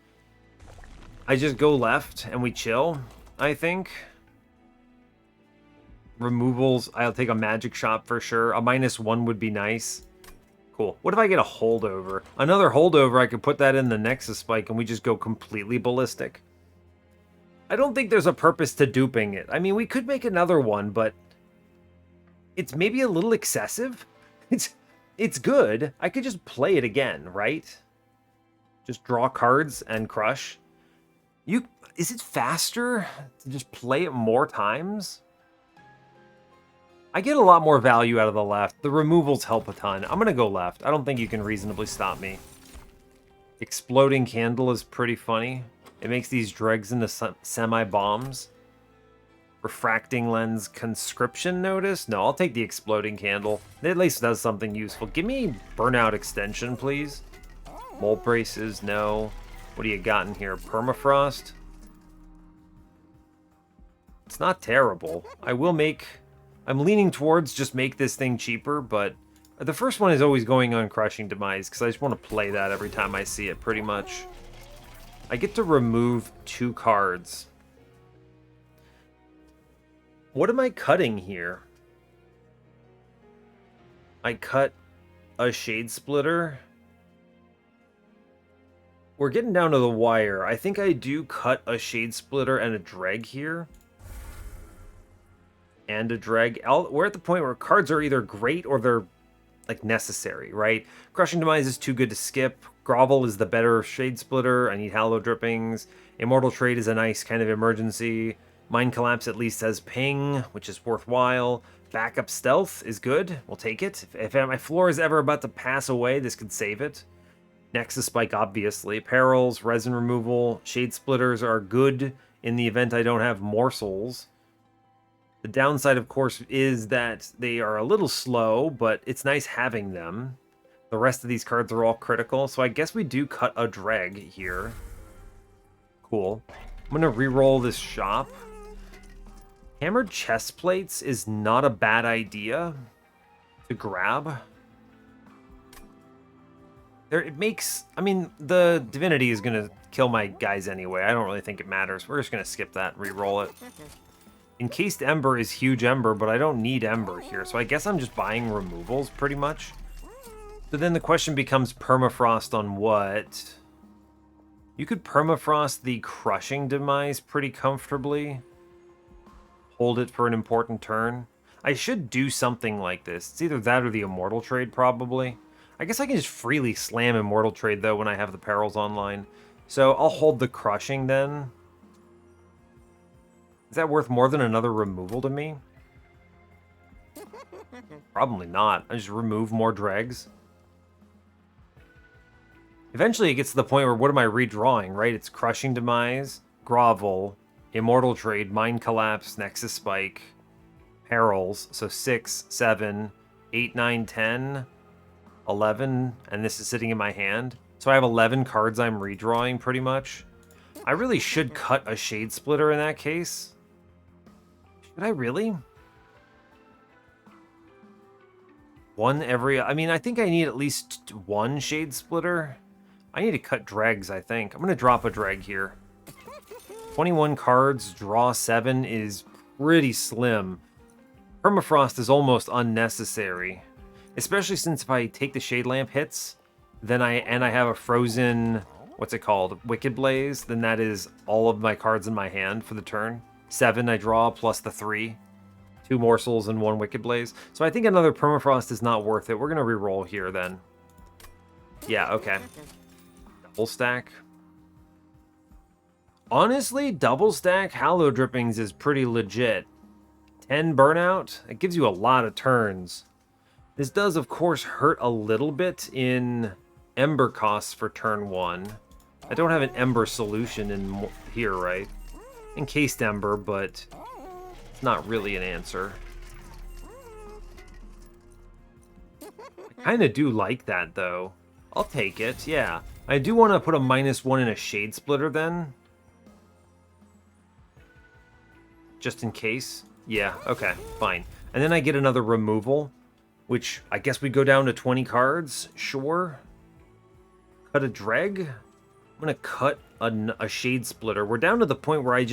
Speaker 1: I just go left and we chill, I think. Removals, I'll take a Magic Shot for sure. A -1 would be nice. Cool. What if I get a Holdover? Another Holdover, I could put that in the Nexus Spike and we just go completely ballistic. I don't think there's a purpose to duping it. I mean, we could make another one, but it's maybe a little excessive. It's good. I could just play it again, right? Just draw cards and crush. Is it faster to just play it more times? I get a lot more value out of the left. The removals help a ton. I'm going to go left. I don't think you can reasonably stop me. Exploding Candle is pretty funny. It makes these dregs into semi-bombs. Refracting Lens Conscription Notice? No, I'll take the Exploding Candle. It at least does something useful. Give me Burnout Extension, please. Molt Braces, no. What do you got in here? Permafrost? It's not terrible. I'm leaning towards just make this thing cheaper, but the first one is always going on Crushing Demise, because I just want to play that every time I see it, pretty much. I get to remove 2 cards. What am I cutting here? I cut a Shade Splitter. We're getting down to the wire. I think I do cut a Shade Splitter and a Dreg here. and a Dreg. We're at the point where cards are either great or they're like necessary, right? Crushing Demise is too good to skip. Grovel is the better Shade Splitter. I need Hallow Drippings. Immortal Trade is a nice kind of emergency. Mind Collapse at least says ping, which is worthwhile. Backup Stealth is good. We'll take it. If my floor is ever about to pass away, this could save it. Nexus Spike, obviously. Perils, Resin Removal, Shade Splitters are good in the event I don't have Morsels. The downside, of course, is that they are a little slow, but it's nice having them. The rest of these cards are all critical, so I guess we do cut a Dreg here. Cool. I'm going to re-roll this shop. Hammered Chest Plates is not a bad idea to grab. It makes... I mean, the Divinity is going to kill my guys anyway. I don't really think it matters. We're just going to skip that, re-roll it. Encased Ember is huge Ember, but I don't need Ember here, so I guess I'm just buying removals, pretty much. So then the question becomes Permafrost on what? You could Permafrost the Crushing Demise pretty comfortably. Hold it for an important turn. I should do something like this. It's either that or the Immortal Trade, probably. I guess I can just freely slam Immortal Trade, though, when I have the Perils online. So I'll hold the Crushing, then. Is that worth more than another removal to me? Probably not. I just remove more dregs. Eventually it gets to the point where what am I redrawing, right? It's Crushing Demise, Grovel, Immortal Trade, Mind Collapse, Nexus Spike, Perils. So 6, 7, 8, 9, 10, 11, and this is sitting in my hand. So I have 11 cards I'm redrawing pretty much. I really should cut a Shade Splitter in that case. Should I really? One every... I mean, I think I need at least one Shade Splitter. I need to cut dregs, I think. I'm going to drop a dreg here. 21 cards, draw 7 is pretty slim. Permafrost is almost unnecessary. Especially since if I take the Shade Lamp hits, then I have a frozen... What's it called? Wicked Blaze. Then that is all of my cards in my hand for the turn. 7 I draw, plus the 3. 2 Morsels and 1 Wicked Blaze. So I think another Permafrost is not worth it. We're going to re-roll here then. Yeah, okay. Double stack. Honestly, double stack Hallow Drippings is pretty legit. 10 Burnout, it gives you a lot of turns. This does, of course, hurt a little bit in Ember costs for turn 1. I don't have an Ember solution in here, right? Encased Ember, but it's not really an answer. I kind of do like that, though. I'll take it, yeah. I do want to put a -1 in a Shade Splitter, then. Just in case. Yeah, okay, fine. And then I get another removal, which I guess we go down to 20 cards. Sure. Cut a dreg. I'm going to cut a Shade Splitter. We're down to the point where I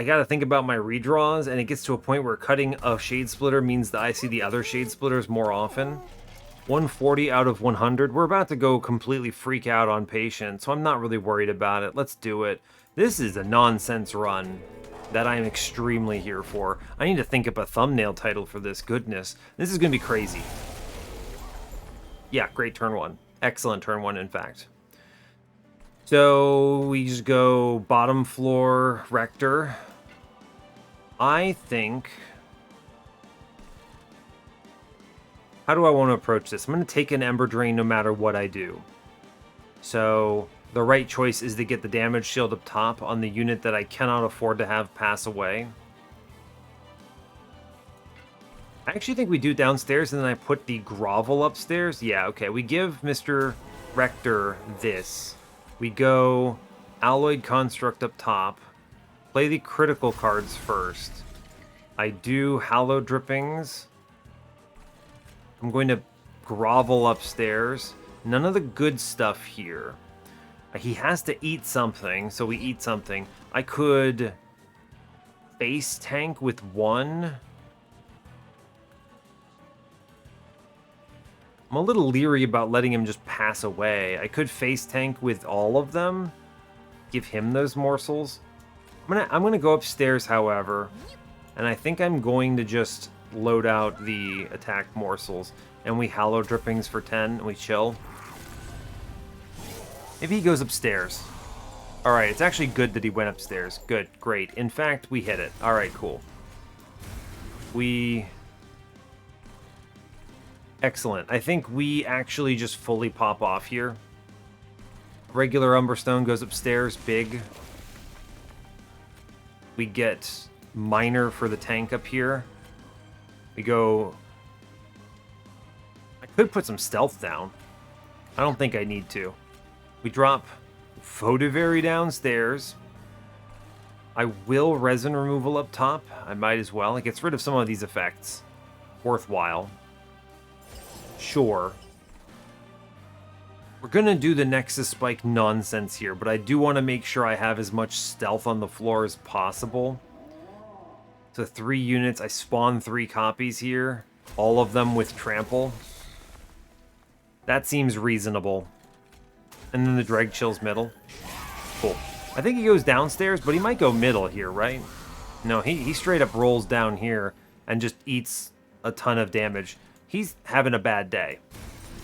Speaker 1: got to think about my redraws, and it gets to a point where cutting a Shade Splitter means that I see the other Shade Splitters more often. 140 out of 100. We're about to go completely freak out on Patient, so I'm not really worried about it. Let's do it. This is a nonsense run that I'm extremely here for. I need to think up a thumbnail title for this. Goodness. This is going to be crazy. Yeah, great turn 1. Excellent turn 1, in fact. So we just go bottom floor Rector. I think... How do I want to approach this? I'm going to take an Ember Drain no matter what I do. So the right choice is to get the damage shield up top on the unit that I cannot afford to have pass away. I actually think we do downstairs and then I put the Grovel upstairs. Yeah, okay. We give Mr. Rector this. We go Alloyed Construct up top. Play the critical cards first. I do Hallowed Drippings. I'm going to Grovel upstairs. None of the good stuff here. He has to eat something, so we eat something. I could Face Tank with 1. I'm a little leery about letting him just pass away. I could Face Tank with all of them. Give him those morsels. I'm gonna go upstairs, however. And I think I'm going to just load out the attack morsels. And we Hallow Drippings for 10, and we chill. Maybe he goes upstairs. Alright, it's actually good that he went upstairs. Good, great. In fact, we hit it. Alright, cool. Excellent. I think we actually just fully pop off here. Regular Umbra Stone goes upstairs, big. We get Minor for the tank up here. We go... I could put some stealth down. I don't think I need to. We drop Votivary downstairs. I will resin removal up top. I might as well. It gets rid of some of these effects. Worthwhile. Sure. We're going to do the Nexus Spike nonsense here, but I do want to make sure I have as much stealth on the floor as possible. So 3 units. I spawn 3 copies here. All of them with trample. That seems reasonable. And then the Dreg chills middle. Cool. I think he goes downstairs, but he might go middle here, right? No, he straight up rolls down here and just eats a ton of damage. He's having a bad day.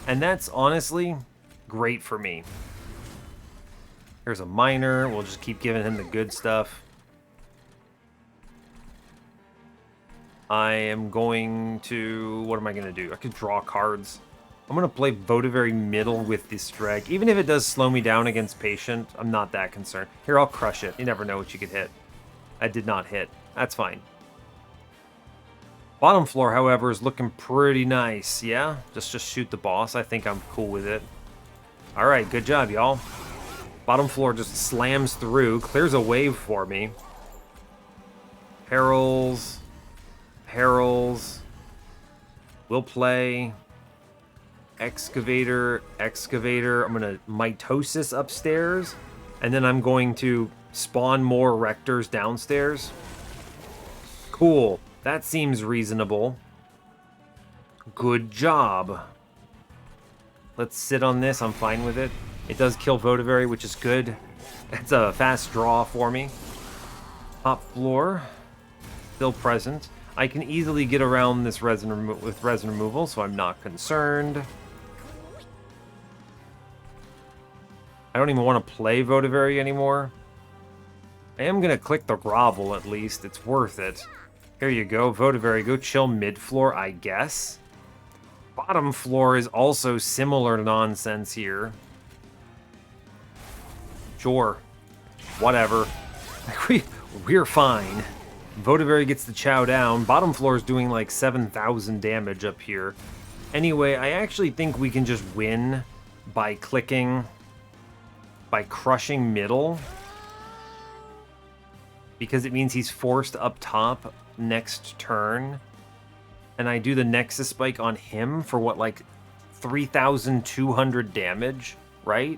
Speaker 1: And that's honestly great for me. Here's a Minor. We'll just keep giving him the good stuff. I am going to... What am I going to do? I could draw cards. I'm going to play Votivary middle with this Dreg. Even if it does slow me down against Patient, I'm not that concerned. Here, I'll crush it. You never know what you could hit. I did not hit. That's fine. Bottom floor, however, is looking pretty nice. Yeah? Just shoot the boss. I think I'm cool with it. Alright, good job, y'all. Bottom floor just slams through. Clears a wave for me. Perils. Perils. We'll play... Excavator. I'm going to MITOSIS upstairs. And then I'm going to spawn more Rectors downstairs. Cool. That seems reasonable. Good job. Let's sit on this. I'm fine with it. It does kill Votivary, which is good. It's a fast draw for me. Top floor. Still present. I can easily get around this resin removal, so I'm not concerned. I don't even want to play Votivary anymore. I am going to click the grovel at least. It's worth it. Here you go, Votivary. Go chill mid-floor, I guess. Bottom floor is also similar nonsense here. Sure. Whatever. We're fine. Votivary gets the chow down. Bottom floor is doing like 7,000 damage up here. Anyway, I actually think we can just win by clicking... by crushing middle. Because it means he's forced up top next turn. And I do the Nexus Spike on him for what, like 3,200 damage, right?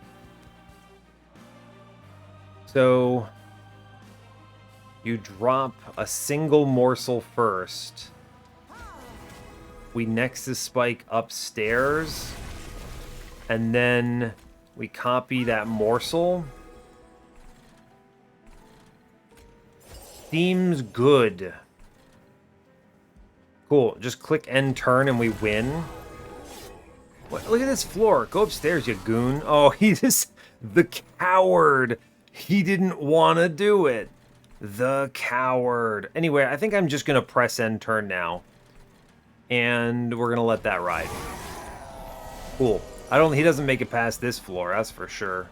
Speaker 1: So you drop a single morsel first. We Nexus Spike upstairs. And then we copy that morsel. Seems good. Cool. Just click end turn and we win. What? Look at this floor. Go upstairs, you goon. Oh, he just... The coward. He didn't want to do it. The coward. Anyway, I think I'm just going to press end turn now. And we're going to let that ride. Cool. He doesn't make it past this floor, that's for sure.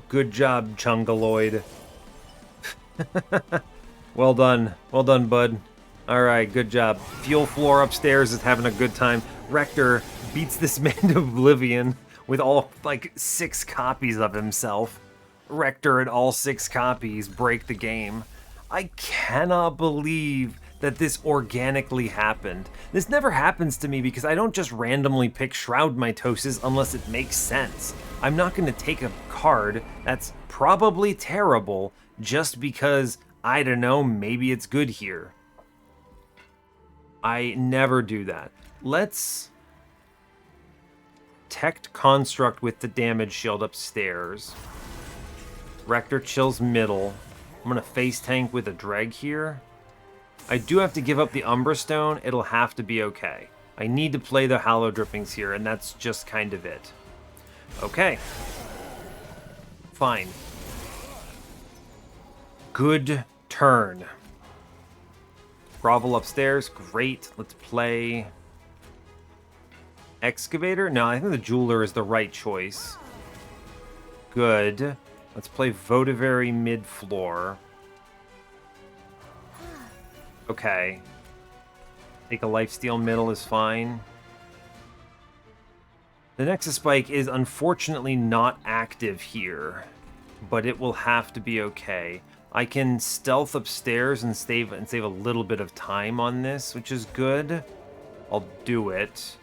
Speaker 1: Good job, Chungaloid. Well done. Well done, bud. Alright, good job. Fuel floor upstairs is having a good time. Rector beats this man to oblivion with all, like, 6 copies of himself. Rector and all 6 copies break the game. I cannot believe that this organically happened. This never happens to me because I don't just randomly pick Shroud Mitosis unless it makes sense. I'm not going to take a card that's probably terrible just because, I don't know, maybe it's good here. I never do that. Let's protect Construct with the damage shield upstairs. Rector chills middle. I'm going to face tank with a Dreg here. I do have to give up the Umbra Stone. It'll have to be okay. I need to play the Hallow Drippings here, and that's just kind of it. Okay. Fine. Good turn. Grovel upstairs. Great. Let's play... Excavator? No, I think the Jeweler is the right choice. Good. Let's play Votavary mid-floor. Okay. Take a lifesteal middle is fine. The Nexus Spike is unfortunately not active here, but it will have to be okay. I can stealth upstairs and save a little bit of time on this, which is good. I'll do it.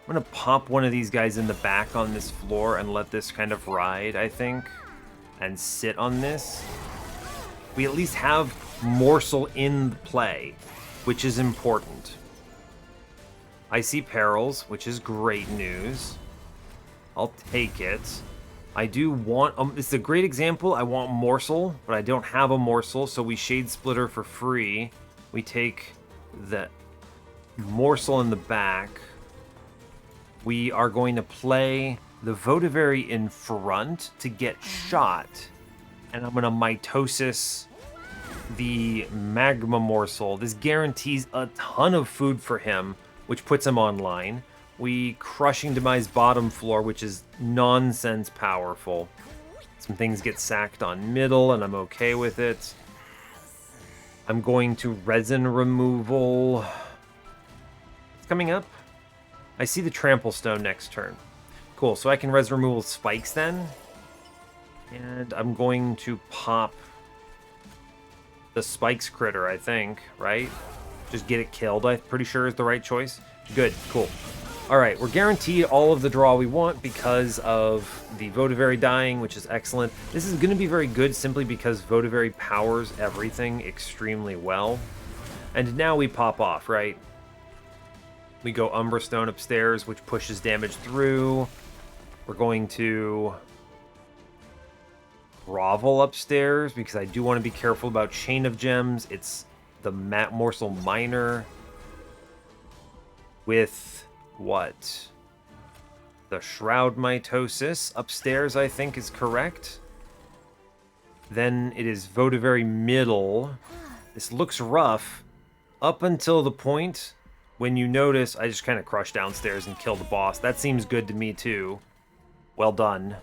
Speaker 1: I'm going to pop one of these guys in the back on this floor and let this kind of ride, I think, and sit on this. We at least have Morsel in the play, which is important. I see perils, which is great news. I'll take it. I do want... it's a great example. I want Morsel, but I don't have a Morsel, so we Shade Splitter for free. We take the Morsel in the back. We are going to play the Votavary in front to get shot. And I'm going to Mitosis the Magma Morsel. This guarantees a ton of food for him, which puts him online. We Crushing Demise bottom floor, which is nonsense powerful. Some things get sacked on middle, and I'm okay with it. I'm going to Resin Removal. It's coming up. I see the Trample Stone next turn. Cool, so I can Resin Removal Spikes then. And I'm going to pop the Spikes critter, I think, right? Just get it killed, I'm pretty sure is the right choice. Good, cool. All right, we're guaranteed all of the draw we want because of the Votavary dying, which is excellent. This is going to be very good simply because Votavary powers everything extremely well. And now we pop off, right? We go Umbra Stone upstairs, which pushes damage through. We're going to Grovel upstairs because I do want to be careful about Chain of Gems. It's the Morsel Miner with what? The Shroud Mitosis upstairs, I think, is correct. Then it is Votavary middle. This looks rough up until the point when you notice I just kind of crush downstairs and kill the boss. That seems good to me too. Well done.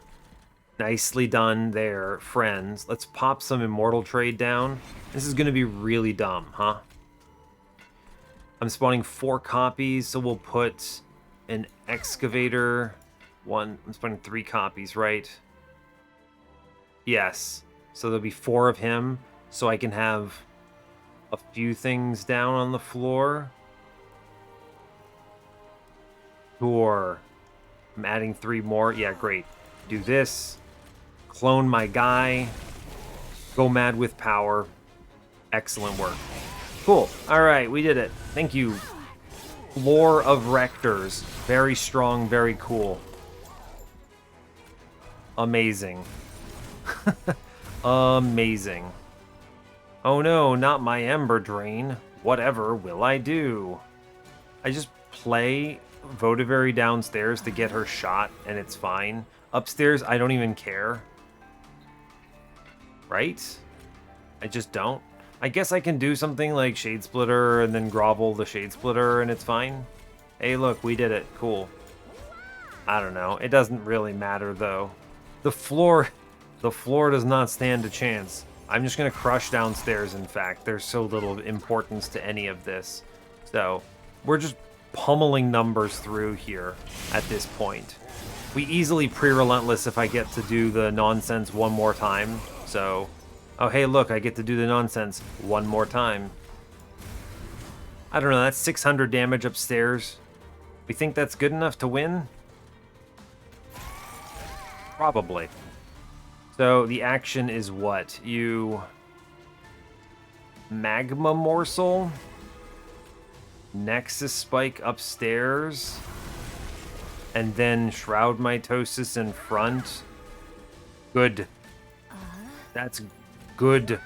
Speaker 1: Nicely done there, friends. Let's pop some Immortal Trade down. This is going to be really dumb, huh? I'm spawning 4 copies, so we'll put an Excavator. I'm spawning 3 copies, right? Yes. So there'll be 4 of him, so I can have a few things down on the floor. Sure. I'm adding 3 more. Yeah, great. Do this. Clone my guy. Go mad with power. Excellent work. Cool. All right, we did it. Thank you. Floor of Rectors. Very strong, very cool. Amazing. Amazing. Oh no, not my Ember Drain. Whatever will I do? I just play Votavary downstairs to get her shot, and it's fine. Upstairs, I don't even care. Right? I just don't. I guess I can do something like Shade Splitter and then grovel the Shade Splitter, and it's fine. Hey, look, we did it. Cool. I don't know. It doesn't really matter, though. The floor does not stand a chance. I'm just going to crush downstairs, in fact. There's so little importance to any of this. So, we're just pummeling numbers through here at this point. We easily pre-relentless if I get to do the nonsense one more time. So, oh hey look, I get to do the nonsense one more time. I don't know, that's 600 damage upstairs. We think that's good enough to win? Probably. So the action is what? You Magma Morsel, Nexus Spike upstairs, and then Shroud Mitosis in front. Good. That's good.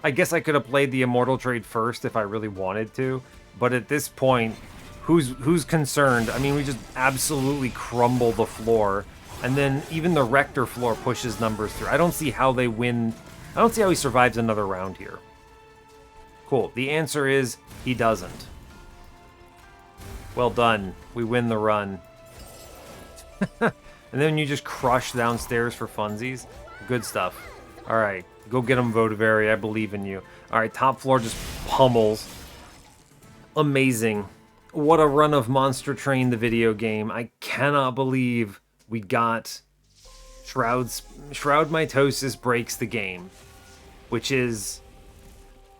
Speaker 1: I guess I could have played the Immortal Trade first if I really wanted to, but at this point, who's concerned? I mean, we just absolutely crumble the floor, and then even the Rector floor pushes numbers through. I don't see how they win. I don't see how he survives another round here. Cool. The answer is he doesn't. Well done. We win the run. And then you just crush downstairs for funsies. Good stuff. All right. Go get him, Votivari. I believe in you. All right. Top floor just pummels. Amazing. What a run of Monster Train, the video game. I cannot believe we got Shroud Mitosis breaks the game, which is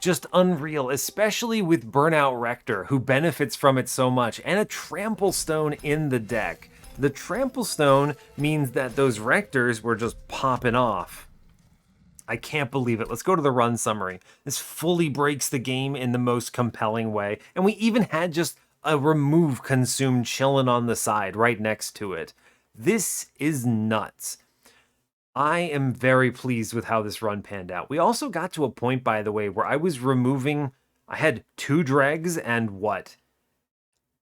Speaker 1: just unreal, especially with Burnout Rector, who benefits from it so much, and a Trample Stone in the deck. The Trample Stone means that those Rectors were just popping off. I can't believe it. Let's go to the run summary. This fully breaks the game in the most compelling way, and we even had just a remove consume chilling on the side right next to it. This is nuts. I am very pleased with how this run panned out. We also got to a point, by the way, where I was removing... I had 2 dregs and what?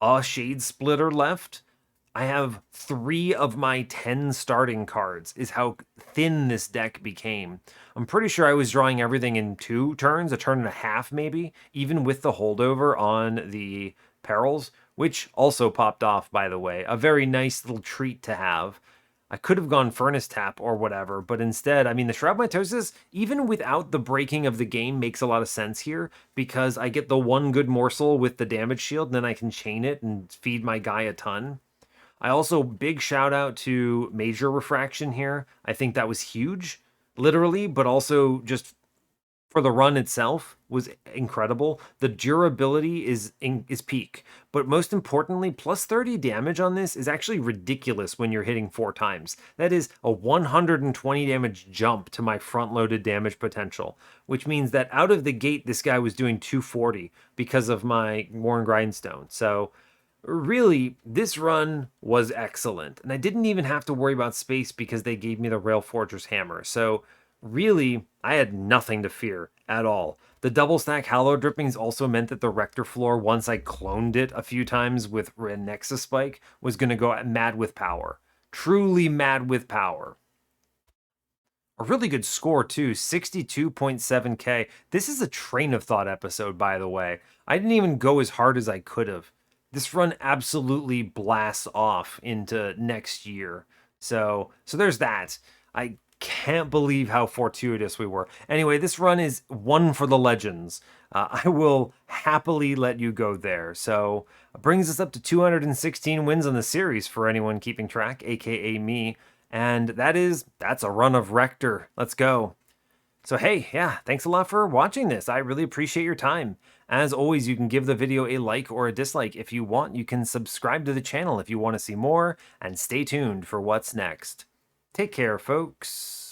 Speaker 1: A Shade Splitter left? I have 3 of my 10 starting cards, is how thin this deck became. I'm pretty sure I was drawing everything in 2 turns, a turn and a half maybe, even with the holdover on the Perils, which also popped off, by the way. A very nice little treat to have. I could have gone Furnace Tap or whatever, but instead, I mean, the Shroud Mitosis, even without the breaking of the game, makes a lot of sense here, because I get the 1 good morsel with the damage shield, and then I can chain it and feed my guy a ton. I also, big shout out to Major Refraction here. I think that was huge, literally, but also just for the run itself was incredible. The durability is peak, but most importantly, plus 30 damage on this is actually ridiculous when you're hitting 4 times. That is a 120 damage jump to my front-loaded damage potential, which means that out of the gate, this guy was doing 240 because of my Worn Grindstone. So really, this run was excellent, and I didn't even have to worry about space because they gave me the Rail Forger's Hammer. So really, I had nothing to fear at all. The double stack Hallow Drippings also meant that the Rector floor, once I cloned it a few times with a Nexus Spike, was going to go mad with power. Truly mad with power. A really good score too, 62.7k. This is a Train of Thought episode, by the way. I didn't even go as hard as I could have. This run absolutely blasts off into next year. So there's that. I can't believe how fortuitous we were. Anyway, this run is one for the legends. I will happily let you go there. So it brings us up to 216 wins on the series for anyone keeping track, aka me. And that's a run of Rector. Let's go. So hey, yeah, thanks a lot for watching this. I really appreciate your time. As always, you can give the video a like or a dislike. If you want, you can subscribe to the channel if you want to see more, and stay tuned for what's next. Take care, folks.